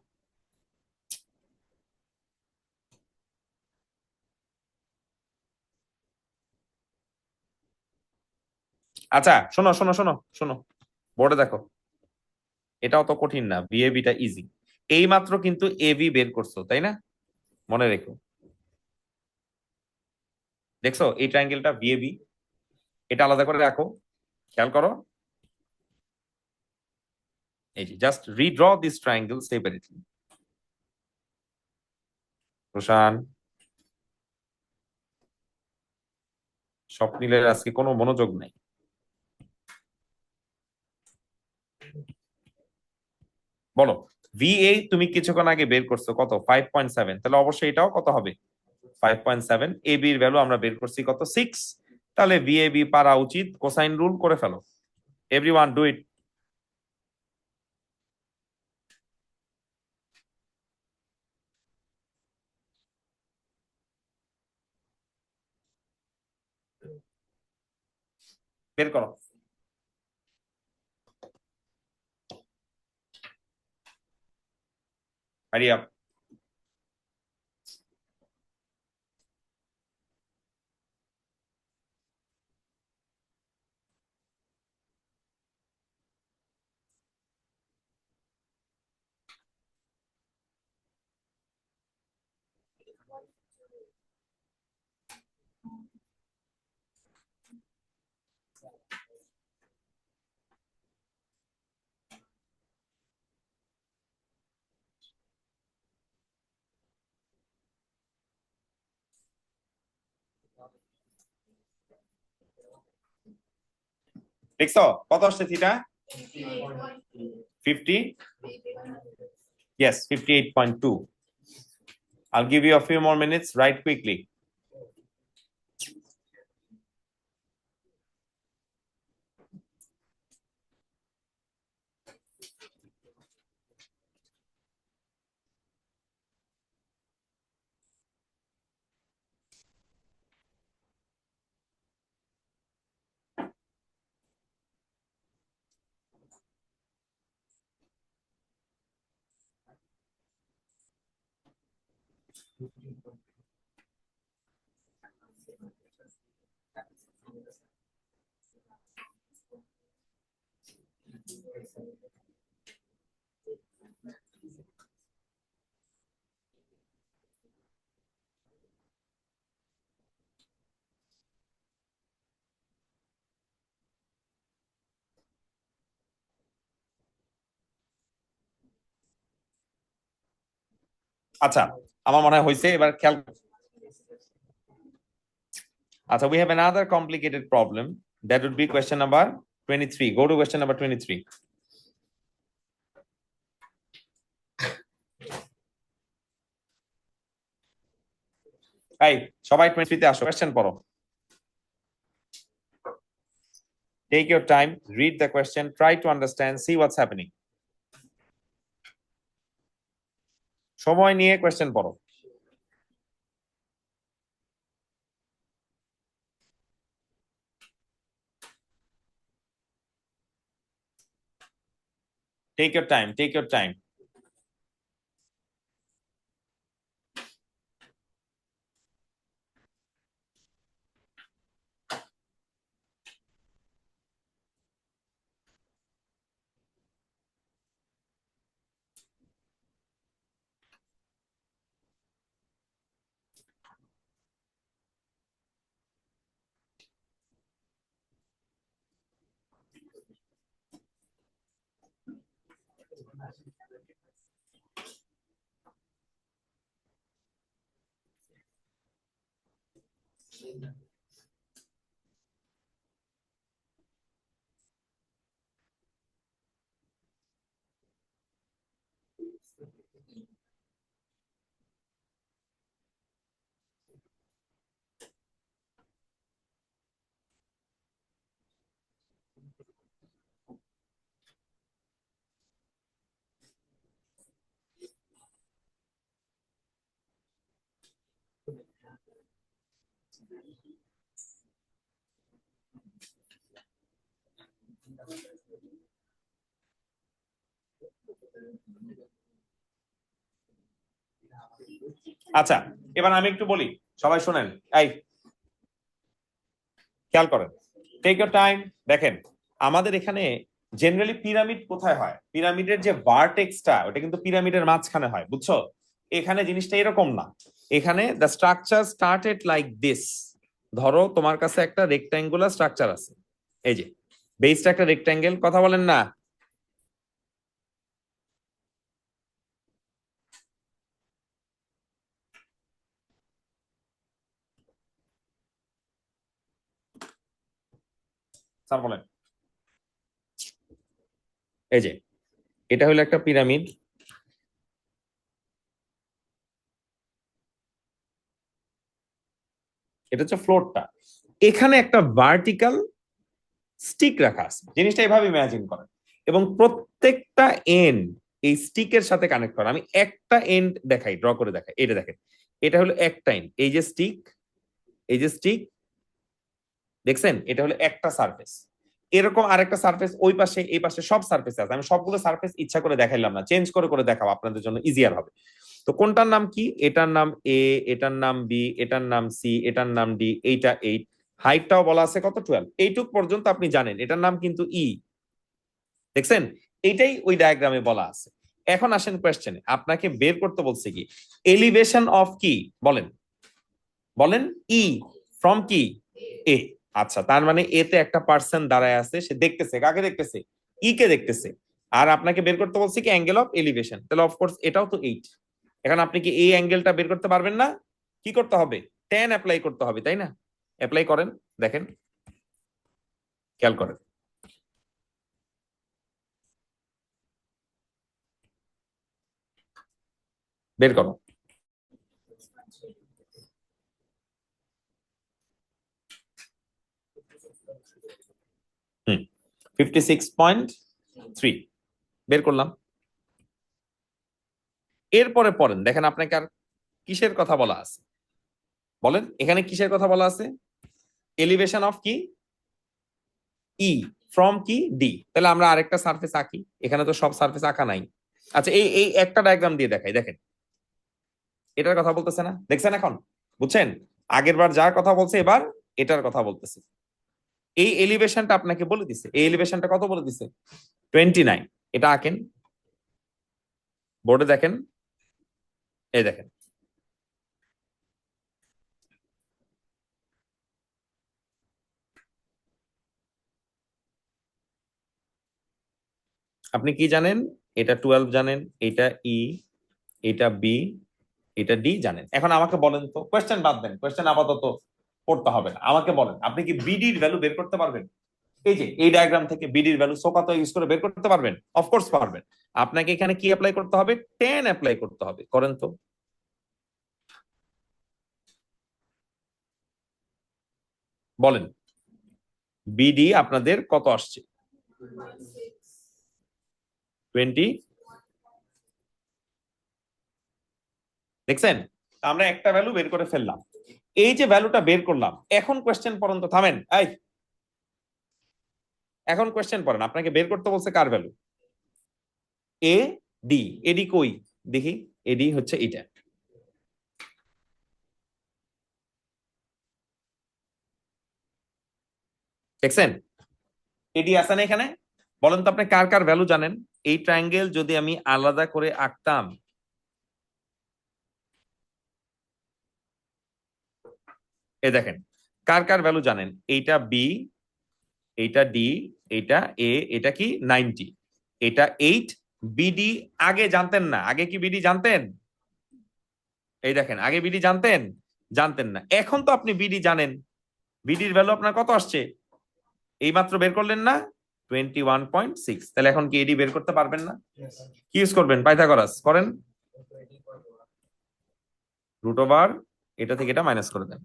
আচ্ছা শোনো শোনো শোনো শোনো, বোর্ডে দেখো, এটাও তো কঠিন না, বিএবিটা ইজি। এই মাত্র কিন্তু এবি বের করছো তাই না? মনে রেখো, দেখছো এই ট্রায়াঙ্গেলটা বিএবি, এটা আলাদা করে রাখো, খেয়াল করো। এই যে just redraw this triangle separately. Roshan, স্বপ্নিলের আজকে কোনো মনোযোগ নাই। বলো, ভিএ তুমি কিছুক্ষণ আগে বের করছো কত, 5.7, তাহলে অবশ্যই এটাও কত হবে, 5.7। এ বির ভ্যালু আমরা বের করছি কত, 6। তাহলে ভিএবি পারা উচিত, কোসাইন রুল করে ফেলো, এভরিওয়ান ডু ইট। বের করো, হারি আপ। দেখছো কত আসছে theta, 50, yes 58.2। I'll give you a few more minutes, write quickly. আচ্ছা আমার মনে হয় হয়েছে, এবার খেয়াল। আচ্ছা, we have another complicated problem, that would be question number 23. Go to question number 23. এই সবাই 23 তে আসো, কোশ্চেন পড়ো। Take your time, read the question, try to understand, see what's happening. সময় নিয়ে কোশ্চেন পড়ো। Take your time, take your time. আচ্ছা এবার আমি একটু বলি, সবাই শোনেন, এই খেয়াল করেন, টেক ইউর টাইম। দেখেন আমাদের এখানে জেনারেলি পিরামিড কোথায় হয়, পিরামিডের যে ভার্টেক্সটা ওটা কিন্তু পিরামিডের মাঝখানে হয়, বুঝছো? এখানে জিনিসটা এরকম না, এখানে the structure started like this. ধরো তোমার কাছে একটা রেক্ট্যাঙ্গুলার স্ট্রাকচার আছে, এই যে বেসটা একটা রেক্ট্যাঙ্গেল, কথা বলেন না? স্যার বলেন। এই যে এটা হলো একটা পিরামিড, এটা হচ্ছে ফ্লোরটা, এখানে একটা ভার্টিক্যাল স্টিক রাখা আছে, জিনিসটা এভাবে ইমাজিন করেন, এবং প্রত্যেকটা এন্ড এই স্টিকের সাথে কানেক্ট করা। আমি একটা এন্ড দেখাই, ড্র করে দেখাই, এটা দেখেন, এটা হলো একটা এন্ড, এই যে স্টিক, এই যে স্টিক, দেখছেন? এটা হলো একটা সারফেস। এরকম আরেকটা সারফেস ওই পাশে, এই পাশে সব সারফেস আছে। আমি সবগুলো সারফেস ইচ্ছা করে দেখাইলাম না, চেঞ্জ করে করে দেখাবো আপনাদের জন্য ইজিয়ার হবে। তো কোনটার নাম কি? এটার নাম এ, এটার নাম বি, এটার নাম সি, এটার নাম ডি, এইটা 8, হাইটটাও বলা আছে কত 12, এইটুক পর্যন্ত আপনি জানেন। এটার নাম কিন্তু ই, দেখছেন? এইটাই ওই ডায়াগ্রামে বলা আছে। এখন আসেন কোয়েশ্চেনে, আপনাকে বের করতে বলছে কি এলিভেশন অফ কি, বলেন বলেন। ই ফ্রম কি এ। আচ্ছা, তার মানে এতে একটা পার্সন দাঁড়ায় আছে, সে দেখতেছে, কাকে দেখতেছে? ই কে দেখতেছে। আর আপনাকে বের করতে বলছে কি অ্যাঙ্গেল অফ এলিভেশন, তাহলে অফকোর্স এটাও তো 8। এখন আপনি কি এই অ্যাঙ্গেলটা বের করতে পারবেন না? কি করতে হবে? tan অ্যাপ্লাই করতে হবে, তাই না? অ্যাপ্লাই করেন, দেখেন, খেয়াল করেন, বের করো। 56.3 বের করলাম। এরপরে পড়েন, দেখেন আপনাকে আর কিসের কথা বলা আছে, বলেন এখানে কিসের কথা বলা আছে? এলিভেশন অফ কি ই, ফ্রম কি ডি। তাহলে আমরা আরেকটা সারফেস আঁকি, এখানে তো সব সারফেস আঁকা নাই। আচ্ছা, এই এই একটা ডায়াগ্রাম দিয়ে দেখাই, দেখেন এটার কথা বলতেছে না, দেখছেন? এখন বুঝছেন? আগের বার যার কথা বলছে এবার এটার কথা বলতেছে। এই এলিভেশনটা আপনাকে বলে দিছে, এই এলিভেশনটা কত বলে দিছে? 29। এটা আঁকেন, বোর্ডে দেখেন, এই দেখেন, আপনি কি জানেন? এটা 12 জানেন, এটা ই, এটা বি, এটা ডি জানেন। এখন আমাকে বলেন তো, কোয়েশ্চেন বাদ দেন, কোয়েশ্চেন আপাতত পড়তে হবে না, আমাকে বলেন আপনি কি বিডির ভ্যালু বের করতে পারবেন? এই যে এই ডায়াগ্রাম থেকে বিডির ভ্যালু সোকাতো ইউজ করে বের করতে পারবেন? অফকোর্স পারবেন। আপনাকে এখানে কি অ্যাপ্লাই করতে হবে? tan অ্যাপ্লাই করতে হবে, করেন তো। বলেন বিডি আপনাদের কত আসছে? 20। দেখছেন? আমরা একটা ভ্যালু বের করে ফেললাম, এই যে ভ্যালুটা বের করলাম। এখন কোয়েশ্চেন পড়েন তো, থামেন, এই এখন কোয়েশ্চেন পড়েন, আপনাকে বের করতে বলছে কার ভ্যালু? A D. এডি কই দেখি? এডি হচ্ছে এটা, দেখছেন? এডি আছে না এখানে? বলেন তো আপনি কার কার ভ্যালু জানেন? এই ট্রায়াঙ্গেল যদি আমি আলাদা করে আঁকতাম, এ দেখেন কার কার ভ্যালু জানেন? এইটা বি, এইটা ডি, এইটা এ, এটা কি 90, এটা 8। বিডি আগে জানতেন না, আগে কি বিডি জানতেন? এই দেখেন, আগে বিডি জানতেন? জানতেন না। এখন তো আপনি বিডি জানেন, বিডির ভ্যালু আপনার কত আসছে? এই মাত্র বের করলেন না, 21.6। তাহলে এখন কি এডি বের করতে পারবেন না? কি ইউজ করবেন? পাইথাগোরাস করেন, রুট ওভার এটা থেকে এটা মাইনাস করে দেন।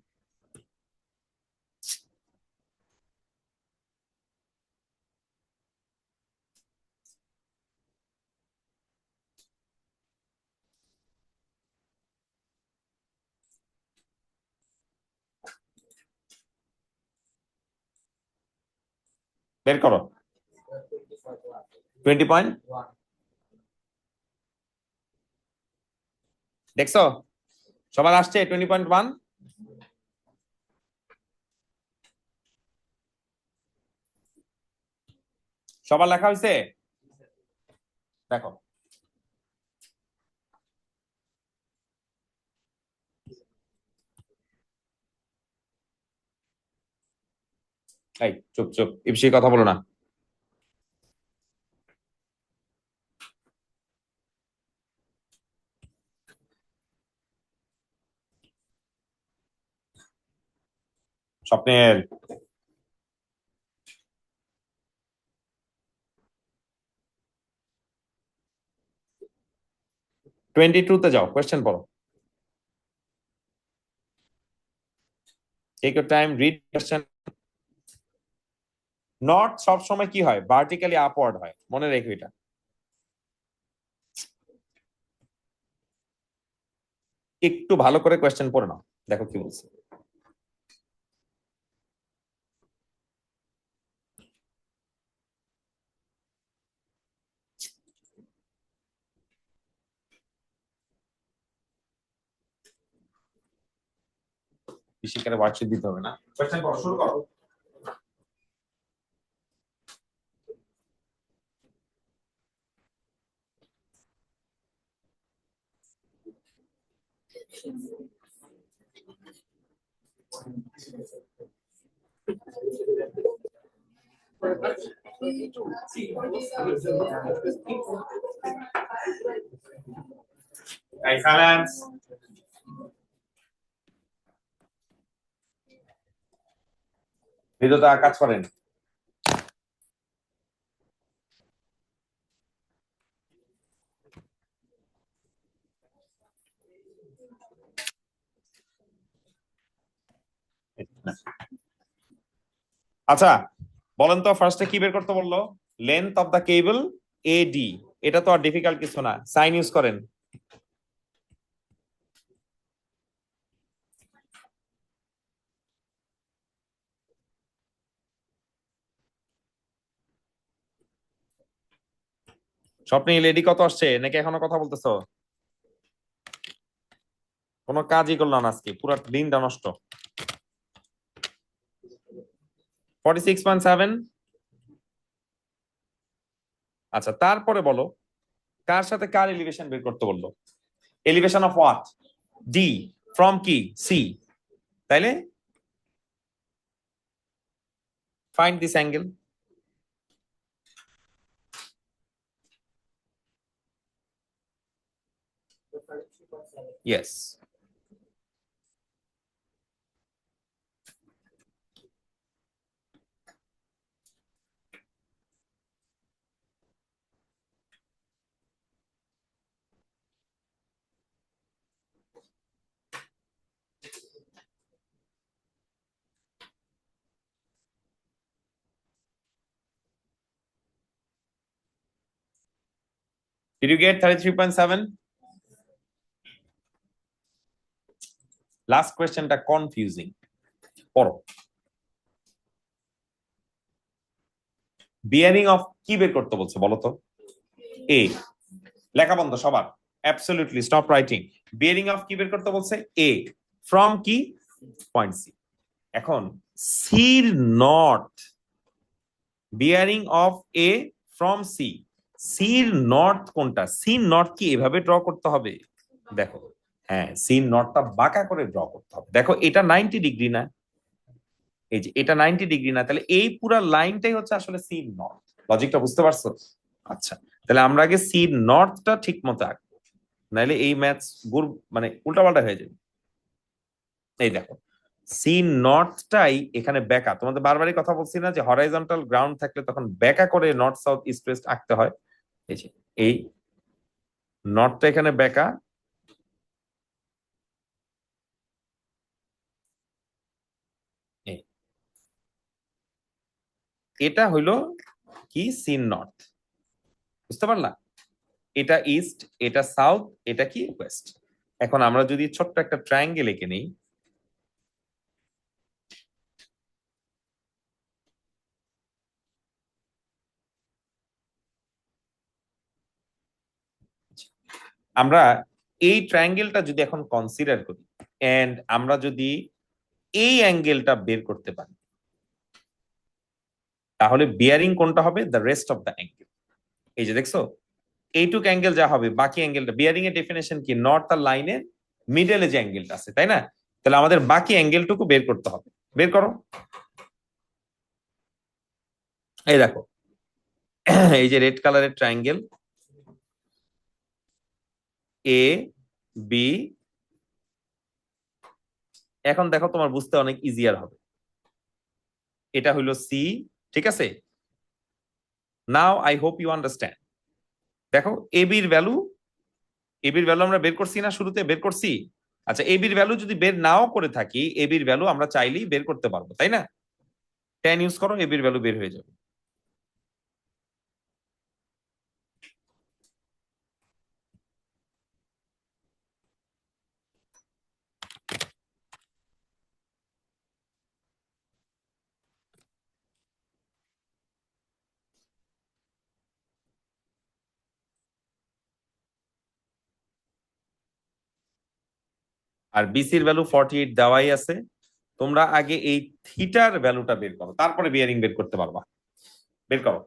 বের করো 20. দেখছো সবার আসছে 20.1। সবার লেখা হয়েছে? দেখো এই চুপ চুপ, এই বিষয়ে কথা বলো না। স্বপ্নের 22 যাও, কোয়েশ্চেন পড়ো। Take your time, read question. Not সব সময় কি হয়, ভার্টিক্যালি আপওয়ার্ড হয়, মনে রেখো এটা। একটু ভালো করে কোয়েশ্চেন পড়ে নাও, দেখো কি বলছে। কৃষিকারে ওয়ার্কশিট দিতে হবে না, কোয়েশ্চেন পড়ো, শুরু করো। এই সাইলেন্স। হৃদয়তা কাজ করেন। আচ্ছা বলেন তো, ফার্স্টে কি বের করতে বললো? লেন্থ অফ দা কেবল এডি। এটা তো আর ডিফিকাল্ট কিছু না, সাইন ইউজ করেন। স্বপ্নিল এডি কত আসছে, নাকি এখনো কথা বলতেছো? কোনো কাজই করলাম না আজকে, পুরো দিনটা নষ্ট। 46.7। আচ্ছা তারপরে বলো, কার সাথে কার এলিভেশন বের করতে বললো? Elevation of what? D. From কি? সি। তাইলে find this angle. Yes. Did you get 33.7? Last কোয়েশ্চেনটা কনফিউজিং, পড়ো। বিয়ারিং অফ কি বের করতে বলছে বলো তো? এ। লেখা বন্ধ সবার, absolutely stop writing. Bearing of কি বের করতে বলছে? এ। ফ্রম কি? Point C. এখন সির north, bearing of A from C. সির নর্থ কোনটা? সির নর্থ কি এভাবে ড্র করতে হবে? দেখো, হ্যাঁ সির নর্থটা বাঁকা করে ড্র করতে হবে। দেখো এটা 90 ডিগ্রি না, এই যে এটা 90 ডিগ্রি না, তাহলে এই পুরা লাইনটাই হচ্ছে আসলে সির নর্থ। লজিকটা বুঝতে পারছো? আচ্ছা তাহলে আমরা আগে সির নর্থটা ঠিক মতো আঁকবো, নাইলে এই ম্যাথস মানে উল্টাপাল্টা হয়ে যাবে। এই দেখো, সি নর্থটাই এখানে বেঁকা। তোমাদের বারবারই কথা বলছি না যে হরাইজন্টাল গ্রাউন্ড থাকলে তখন বেঁকা করে নর্থ সাউথ ইস্ট ওয়েস্ট আঁকতে হয়। এই যে এই নর্থটা এখানে বেঁকা, এটা হইলো কি সিন নর্থ, বুঝতে পারলা? এটা ইস্ট, এটা সাউথ, এটা কি ওয়েস্ট। এখন আমরা যদি ছোট্ট একটা ট্রায়াঙ্গেল এঁকে নিই, আমরা এই ট্রায়াঙ্গেলটা যদি এখন কনসিডার করি এন্ড আমরা যদি এই অ্যাঙ্গেলটা বের করতে পারি, তাহলে বিয়ারিং কোনটা হবে? The rest of the angle. এই যে দেখছো, এইটুক অ্যাঙ্গেল যা হবে, বাকি অ্যাঙ্গেলটা, বিয়ারিং এর ডেফিনেশন কি? নর্থ আর লাইনের মিডলে যে অ্যাঙ্গেলটা আছে, তাই না? তাহলে আমাদের বাকি অ্যাঙ্গেলটুকু বের করতে হবে। বের করো। এই দেখো, এই যে রেড কালারের ট্রায়াঙ্গেল এ বি, এখন দেখো তোমার বুঝতে অনেক ইজিয়ার হবে। এটা হইলো সি, ঠিক আছে? Now I hope you understand. দেখো এবির ভ্যালু, এবির ভ্যালু আমরা বের করছি না, শুরুতে বের করছি। আচ্ছা, এবির ভ্যালু যদি বের নাও করে থাকি, এবির ভ্যালু আমরা চাইলেই বের করতে পারবো, তাই না? 10 ইউজ করো, এবির ভ্যালু বের হয়ে যাবে। আর বিসির ভ্যালু 48 দেওয়াই আছে। তোমরা আগে এই থিটার ভ্যালুটা বের করো, তারপরে বিয়ারিং বের করতে পারবা। বের করো।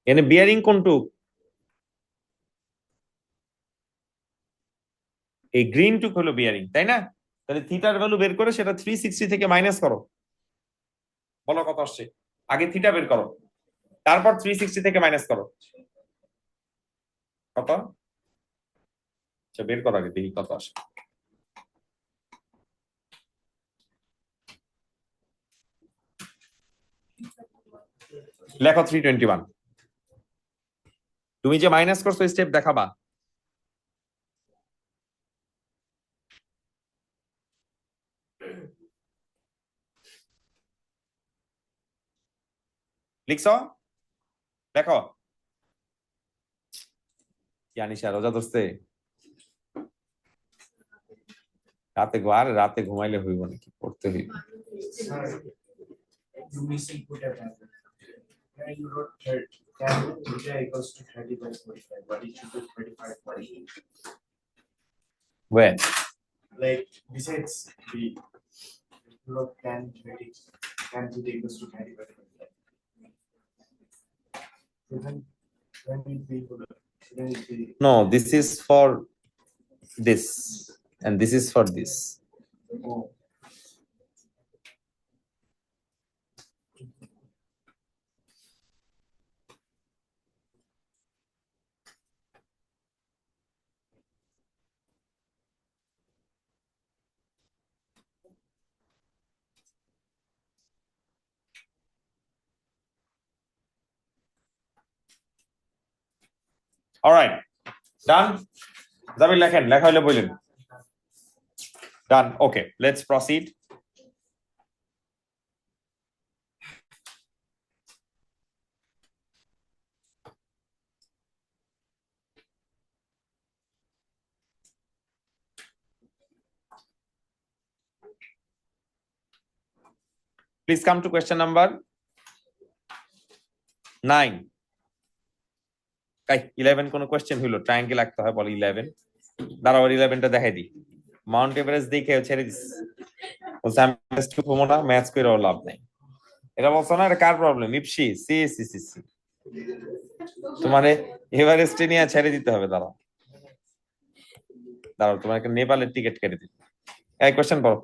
এনে বিয়ারিং কোনটুক? এই গ্রিন টুক হলো বিয়ারিং, তাই না? তাহলে থিটার ভ্যালু বের করে সেটা 360 থেকে মাইনাস করো। বলো কত আসছে? আগে থিটা বের করো, তারপর 360 থেকে মাইনাস করো। কত? আচ্ছা, বের করো আগে, দেখি কত আসে। লেখো 321। তুমি যে মাইনাস করছো স্টেপ দেখাবা। লিখছো? দেখো, জানিস আর রোজা ধরছে, আর রাতে ঘুমাইলে হইব নাকি, পড়তে হইব। Sir, you missing put a value. Where you wrote tan theta equals to 30 by 45, but it should be 35 48. Where? Like besides the you wrote tan theta equals to 30 by 45. So then when it be shouldn't it be No, this is for this and this is for this. oh Alright, done. Jamil লেখেন, লেখা হইলে বললেন। Done. Okay, let's proceed. Please come to question number 9. 11 কোন কোয়েশ্চেন হইলো? ট্রায়াঙ্গেল আঁকতে হয়, বলে 11। দাঁড়াও, 11টা দেখাই দিই। মাউন্ট এভারেস্ট দেখে ছেড়ে দিস, বলছে আমি ম্যাথ করে লাভ নাই। এটা বলছো না, এটা কার প্রবলেম? ইপসি সি সি সি সি, তোমারে এভারেস্টে নিয়ে ছেড়ে দিতে হবে। দাঁড়াও দাঁড়াও, তোমাকে নেপালের টিকিট কেটে দিই। এই কোয়েশ্চেন পড়ো।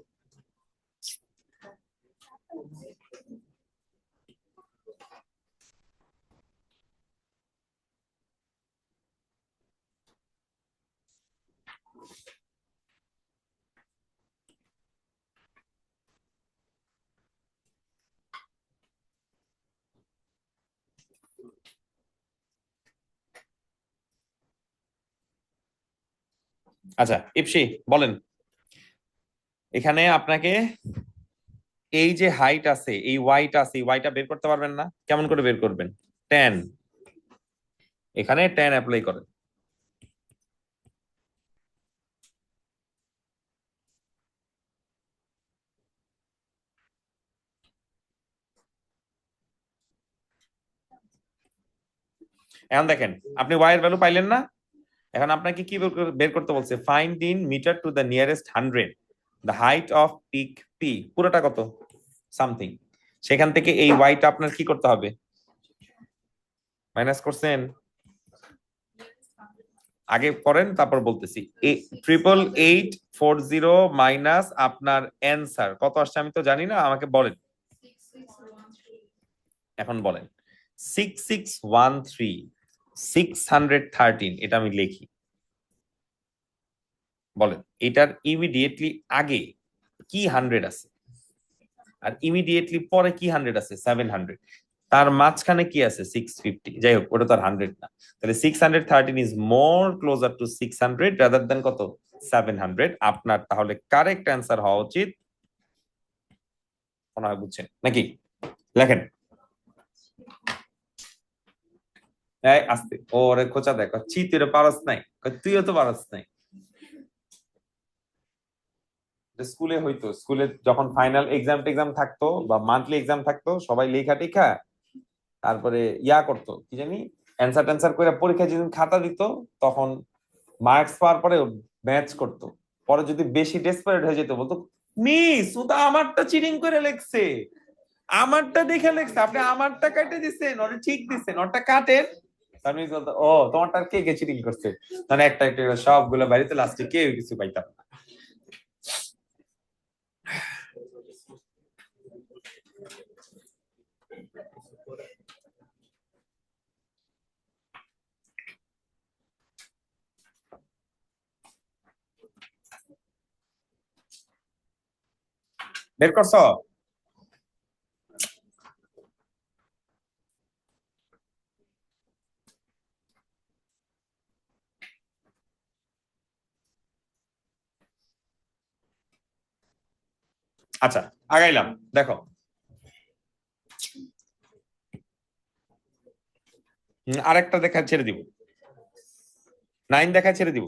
আচ্ছা ইপসি বলেন, এখানে আপনাকে এই যে হাইট আছে, এই ওয়াইটা আছে, এই ওয়াইটা বের করতে পারবেন না? কেমন করে বের করবেন? ট্যান, এখানে ট্যান অ্যাপ্লাই করেন। এখন দেখেন আপনি ওয়াই এর ভ্যালু পাইলেন না, এখন আপনাকে কি বের করতে বলছে, find in metre to the nearest 100 the height of peak P, পুরোটা কত সামথিং, সেখান থেকে এই ওয়াইটা আপনার কি করতে হবে, মাইনাস করছেন, আগে করেন তারপর বলতেছি। 8840 মাইনাস আপনার অ্যান্সার কত আসছে আমি তো জানি না, আমাকে বলেন, এখন বলেন 6613 613, এটা আমি লিখি, বলেন এটার ইমিডিয়েটলি আগে কি 100 আছে আর ইমিডিয়েটলি পরে কি 100 আছে 700, তার মাঝখানে কি আছে 650, যাই হোক ওটা তো আর 100 না, তাহলে 613 is more closer to 600 rather than কত 700। আপনার তাহলে কারেক্ট অ্যান্সার হওয়া উচিত, মনে হয় বুঝছেন নাকি, লেখেন এই আস্তে, ওরে খোঁচা দেখো চিতের পারস নাই, তুইও তো পারস নাই। স্কুলে হইতো, স্কুলে যখন ফাইনাল এক্সাম থাকতো বা মান্থলি এক্সাম থাকতো, সবাই লেখা টেখা তারপরে ইয়া করতো কি জানি, অ্যান্সার ট্যান্সার করে পরীক্ষায় যেদিন খাতা দিত তখন মার্কস পাওয়ার পরে ম্যাচ করতো, পরে যদি বেশি ডেসপারেট হয়ে যেত বলতো মিস ও তো আমারটা চিটিং করে লেখছে, আমারটা দেখে লেখছে, আপনি আমারটা কাটে দিচ্ছেন, ওটা ঠিক দিচ্ছেন, ওটা কাটেন। তার মিস বলতো ও তোমারটা কে কে চিটিং করছে, মানে একটা একটা করে সবগুলো বাড়িতে লাস্টে কেউ কিছু পাইতাম না। বের করছো? আচ্ছা আগাইলাম, দেখো আরেকটা দেখা ছেড়ে দিব, 9 দেখা ছেড়ে দিব,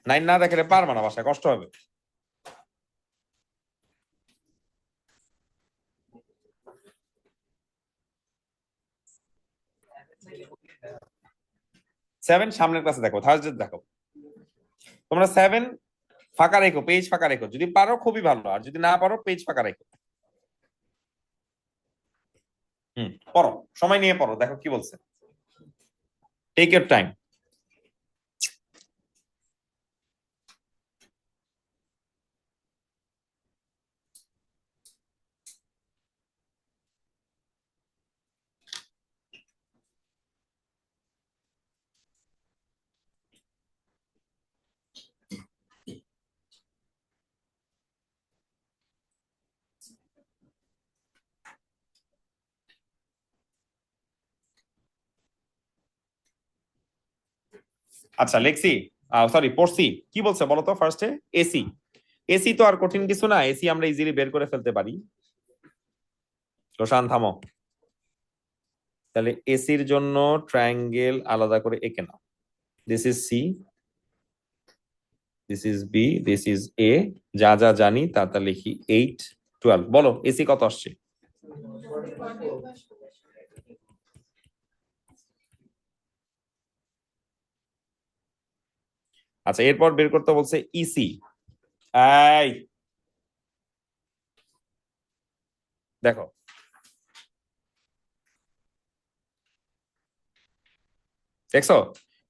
9 না দেখালে পারবা না, বাসায় কষ্ট হবে। সেভেন সামনের ক্লাসে দেখো, থার্সডে দেখো, তোমরা 7 ফাঁকা রেখো, পেজ ফাঁকা রেখো, যদি পারো খুবই ভালো, আর যদি না পারো পেজ ফাঁকা রেখো। পড়ো, সময় নিয়ে পড়ো, দেখো কি বলছে, টেক ইউর টাইম। আচ্ছা লেখছি, সরি পড়ছি, কি বলছে বলো তো ফার্স্টে, এসি, এসি তো আর কঠিন কিছু না, এসি আমরা ইজিলি বের করে ফেলতে পারি। রোশান থামো, তাহলে এসির জন্য ট্রায়াঙ্গেল আলাদা করে এঁকে নাও, this is C, this is B, this is A, যা যা জানি তা তা লিখি, 8 12, বলো এসি কত আসছে? আচ্ছা এরপর বের করতে বলছে ইসি, এই দেখো দেখছো,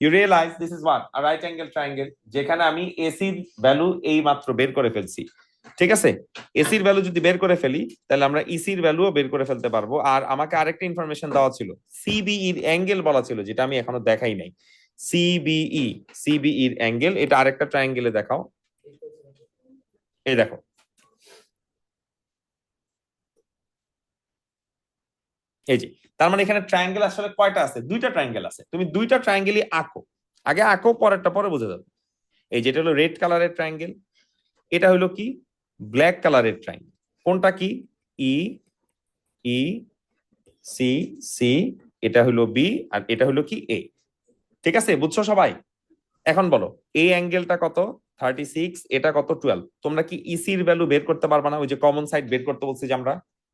you realise this is what a right angle triangle, যেখানে আমি এসির ভ্যালু এই মাত্র বের করে ফেলছি, ঠিক আছে, এসির ভ্যালু যদি বের করে ফেলি তাহলে আমরা ইসির ভ্যালুও বের করে ফেলতে পারবো। আর আমাকে আরেকটা ইনফরমেশন দেওয়া ছিল, সিবিই এর অ্যাঙ্গেল বলা ছিল, যেটা আমি এখনো দেখাই নাই, সিবিই, সিবিই এর অ্যাঙ্গেল, এটা আরেকটা ট্রায়াঙ্গেলে দেখাও, এই দেখো, এই যে, তার মানে এখানে ট্রায়াঙ্গেল আসলে কয়টা আছে, দুইটা ট্রায়াঙ্গেল আছে, তুমি দুইটা ট্রায়াঙ্গেলই আঁকো, আগে আঁকো পরেরটা পরে বোঝা যাবে। এই যেটা হলো রেড কালারের ট্রায়াঙ্গেল, এটা হলো কি ব্ল্যাক কালারের ট্রায়াঙ্গেল, কোনটা কি ই ই সি সি, এটা হলো বি, আর এটা হলো কি এ, ঠিক আছে বুঝছো সবাই? এখন বলো এই অ্যাঙ্গেলটা কত 36, এটা কত 12, তোমরা কি ইসির ভ্যালু বের করতে পারবা না? ওই যে কমন সাইড বের করতে বলছি যে আমরা,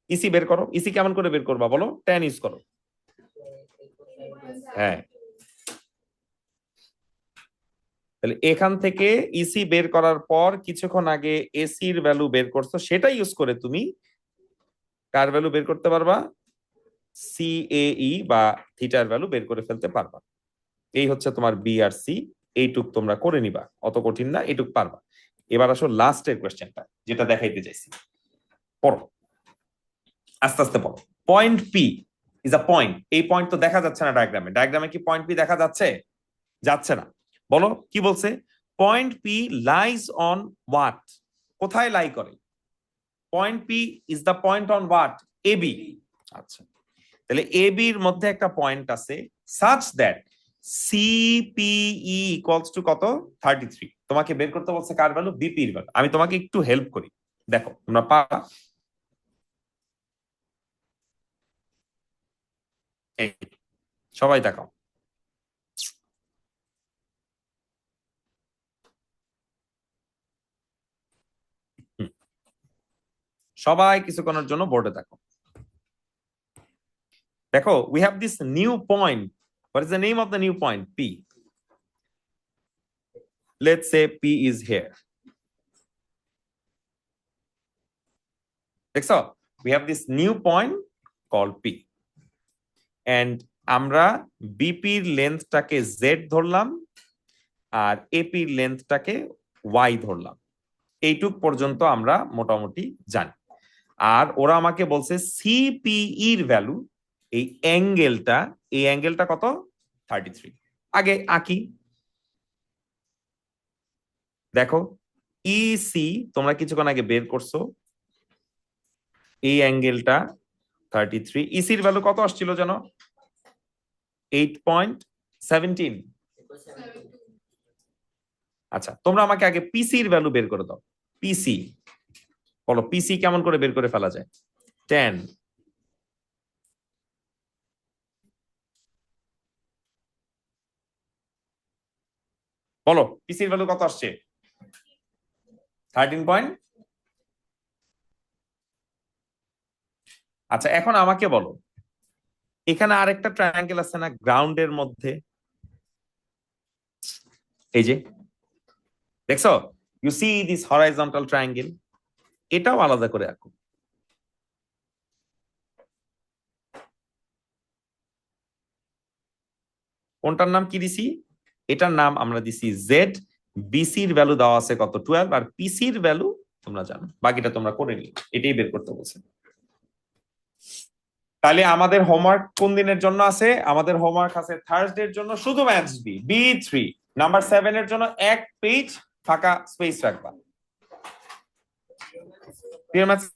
ইসি বের করো, ইসি কেমন করে বের করবা বলো, tan ইউজ করো, হ্যাঁ তাহলে এখান থেকে ইসি বের করার পর কিছুক্ষণ আগে এসির ভ্যালু বের করছো, সেটা ইউজ করে তুমি কার ভ্যালু বের করতে পারবা, সিএই বা থিটার ভ্যালু বের করে ফেলতে পারবা। এই হচ্ছে তোমার বি আর সি, এইটুক তোমরা করে নিবা, অত কঠিন না, এইটুক পারবা। এবার আসো লাস্টের কোয়েশ্চেনটা, যেটা দেখাইতে চাইছি। পড়ো, আস্তে আস্তে পড়ো। Point P is a point. এই পয়েন্ট তো দেখা যাচ্ছে না ডায়াগ্রামে। ডায়াগ্রামে কি পয়েন্ট পি দেখা যাচ্ছে? যাচ্ছে না। বলো কি বলছে? Point P lies on what? কোথায় লাই করে? Point P is the point on what? AB. আচ্ছা, তাহলে এবি এর মধ্যে একটা পয়েন্ট আছে such that CPE equals to কত? 33। তোমাকে বের করতে বলছে কার ভ্যালু? বিপি এর ভ্যালু। আমি তোমাকে একটু হেল্প করি, দেখো তোমরা পারা। এই, সবাই দেখাও। সবাই কিছুক্ষণের জন্য বোর্ডে দেখো। দেখো, we have this new point. What is the name of the new point? P. Let's say P is here. দেখছো, we have this new point called P. And আমরা বিপি এর লেন্থটাকে z ধরলাম আর এপি এর লেন্থটাকে y ধরলাম। এইটুক পর্যন্ত আমরা মোটামুটি জানি। আর ওরা আমাকে বলছে সিপিই এর ভ্যালু, এই অ্যাঙ্গেলটা কত? 33। আগে আঁকি, দেখো ইসি তোমরা কিছুক্ষণ আগে বের করছো, এই অ্যাঙ্গেলটা 33। ইসির ভ্যালু কত আসছিল জানো? 8.17। আচ্ছা, তোমরা আমাকে আগে পিসির ভ্যালু বের করে দাও। পিসি বলো, পিসি কেমন করে বের করে ফেলা যায়? 10। বলো পিসির ভ্যালু কত আসছে? 13 পয়েন্ট। আচ্ছা, এখন আমাকে বলো, এখানে আরেকটা ট্রায়াঙ্গেল আছে না গ্রাউন্ডের মধ্যে? এই যে দেখছো, you see this horizontal triangle, এটাও আলাদা করে আঁকো। কোনটার নাম কি দিছি? এটার নাম আমরা দিছি জেড। বিসির ভ্যালু দেওয়া আছে কত? 12। আর পিসির ভ্যালু তোমরা জানো, বাকিটা তোমরা করে নিও, এটাই বের করতে বলছে। তাহলে আমাদের হোমওয়ার্ক কোন দিনের জন্য আছে? আমাদের হোমওয়ার্ক আছে থার্সডের জন্য, শুধু ম্যাথস B3 নাম্বার 7 এর জন্য 1 পেজ ফাঁকা স্পেস রাখবা। Clear maths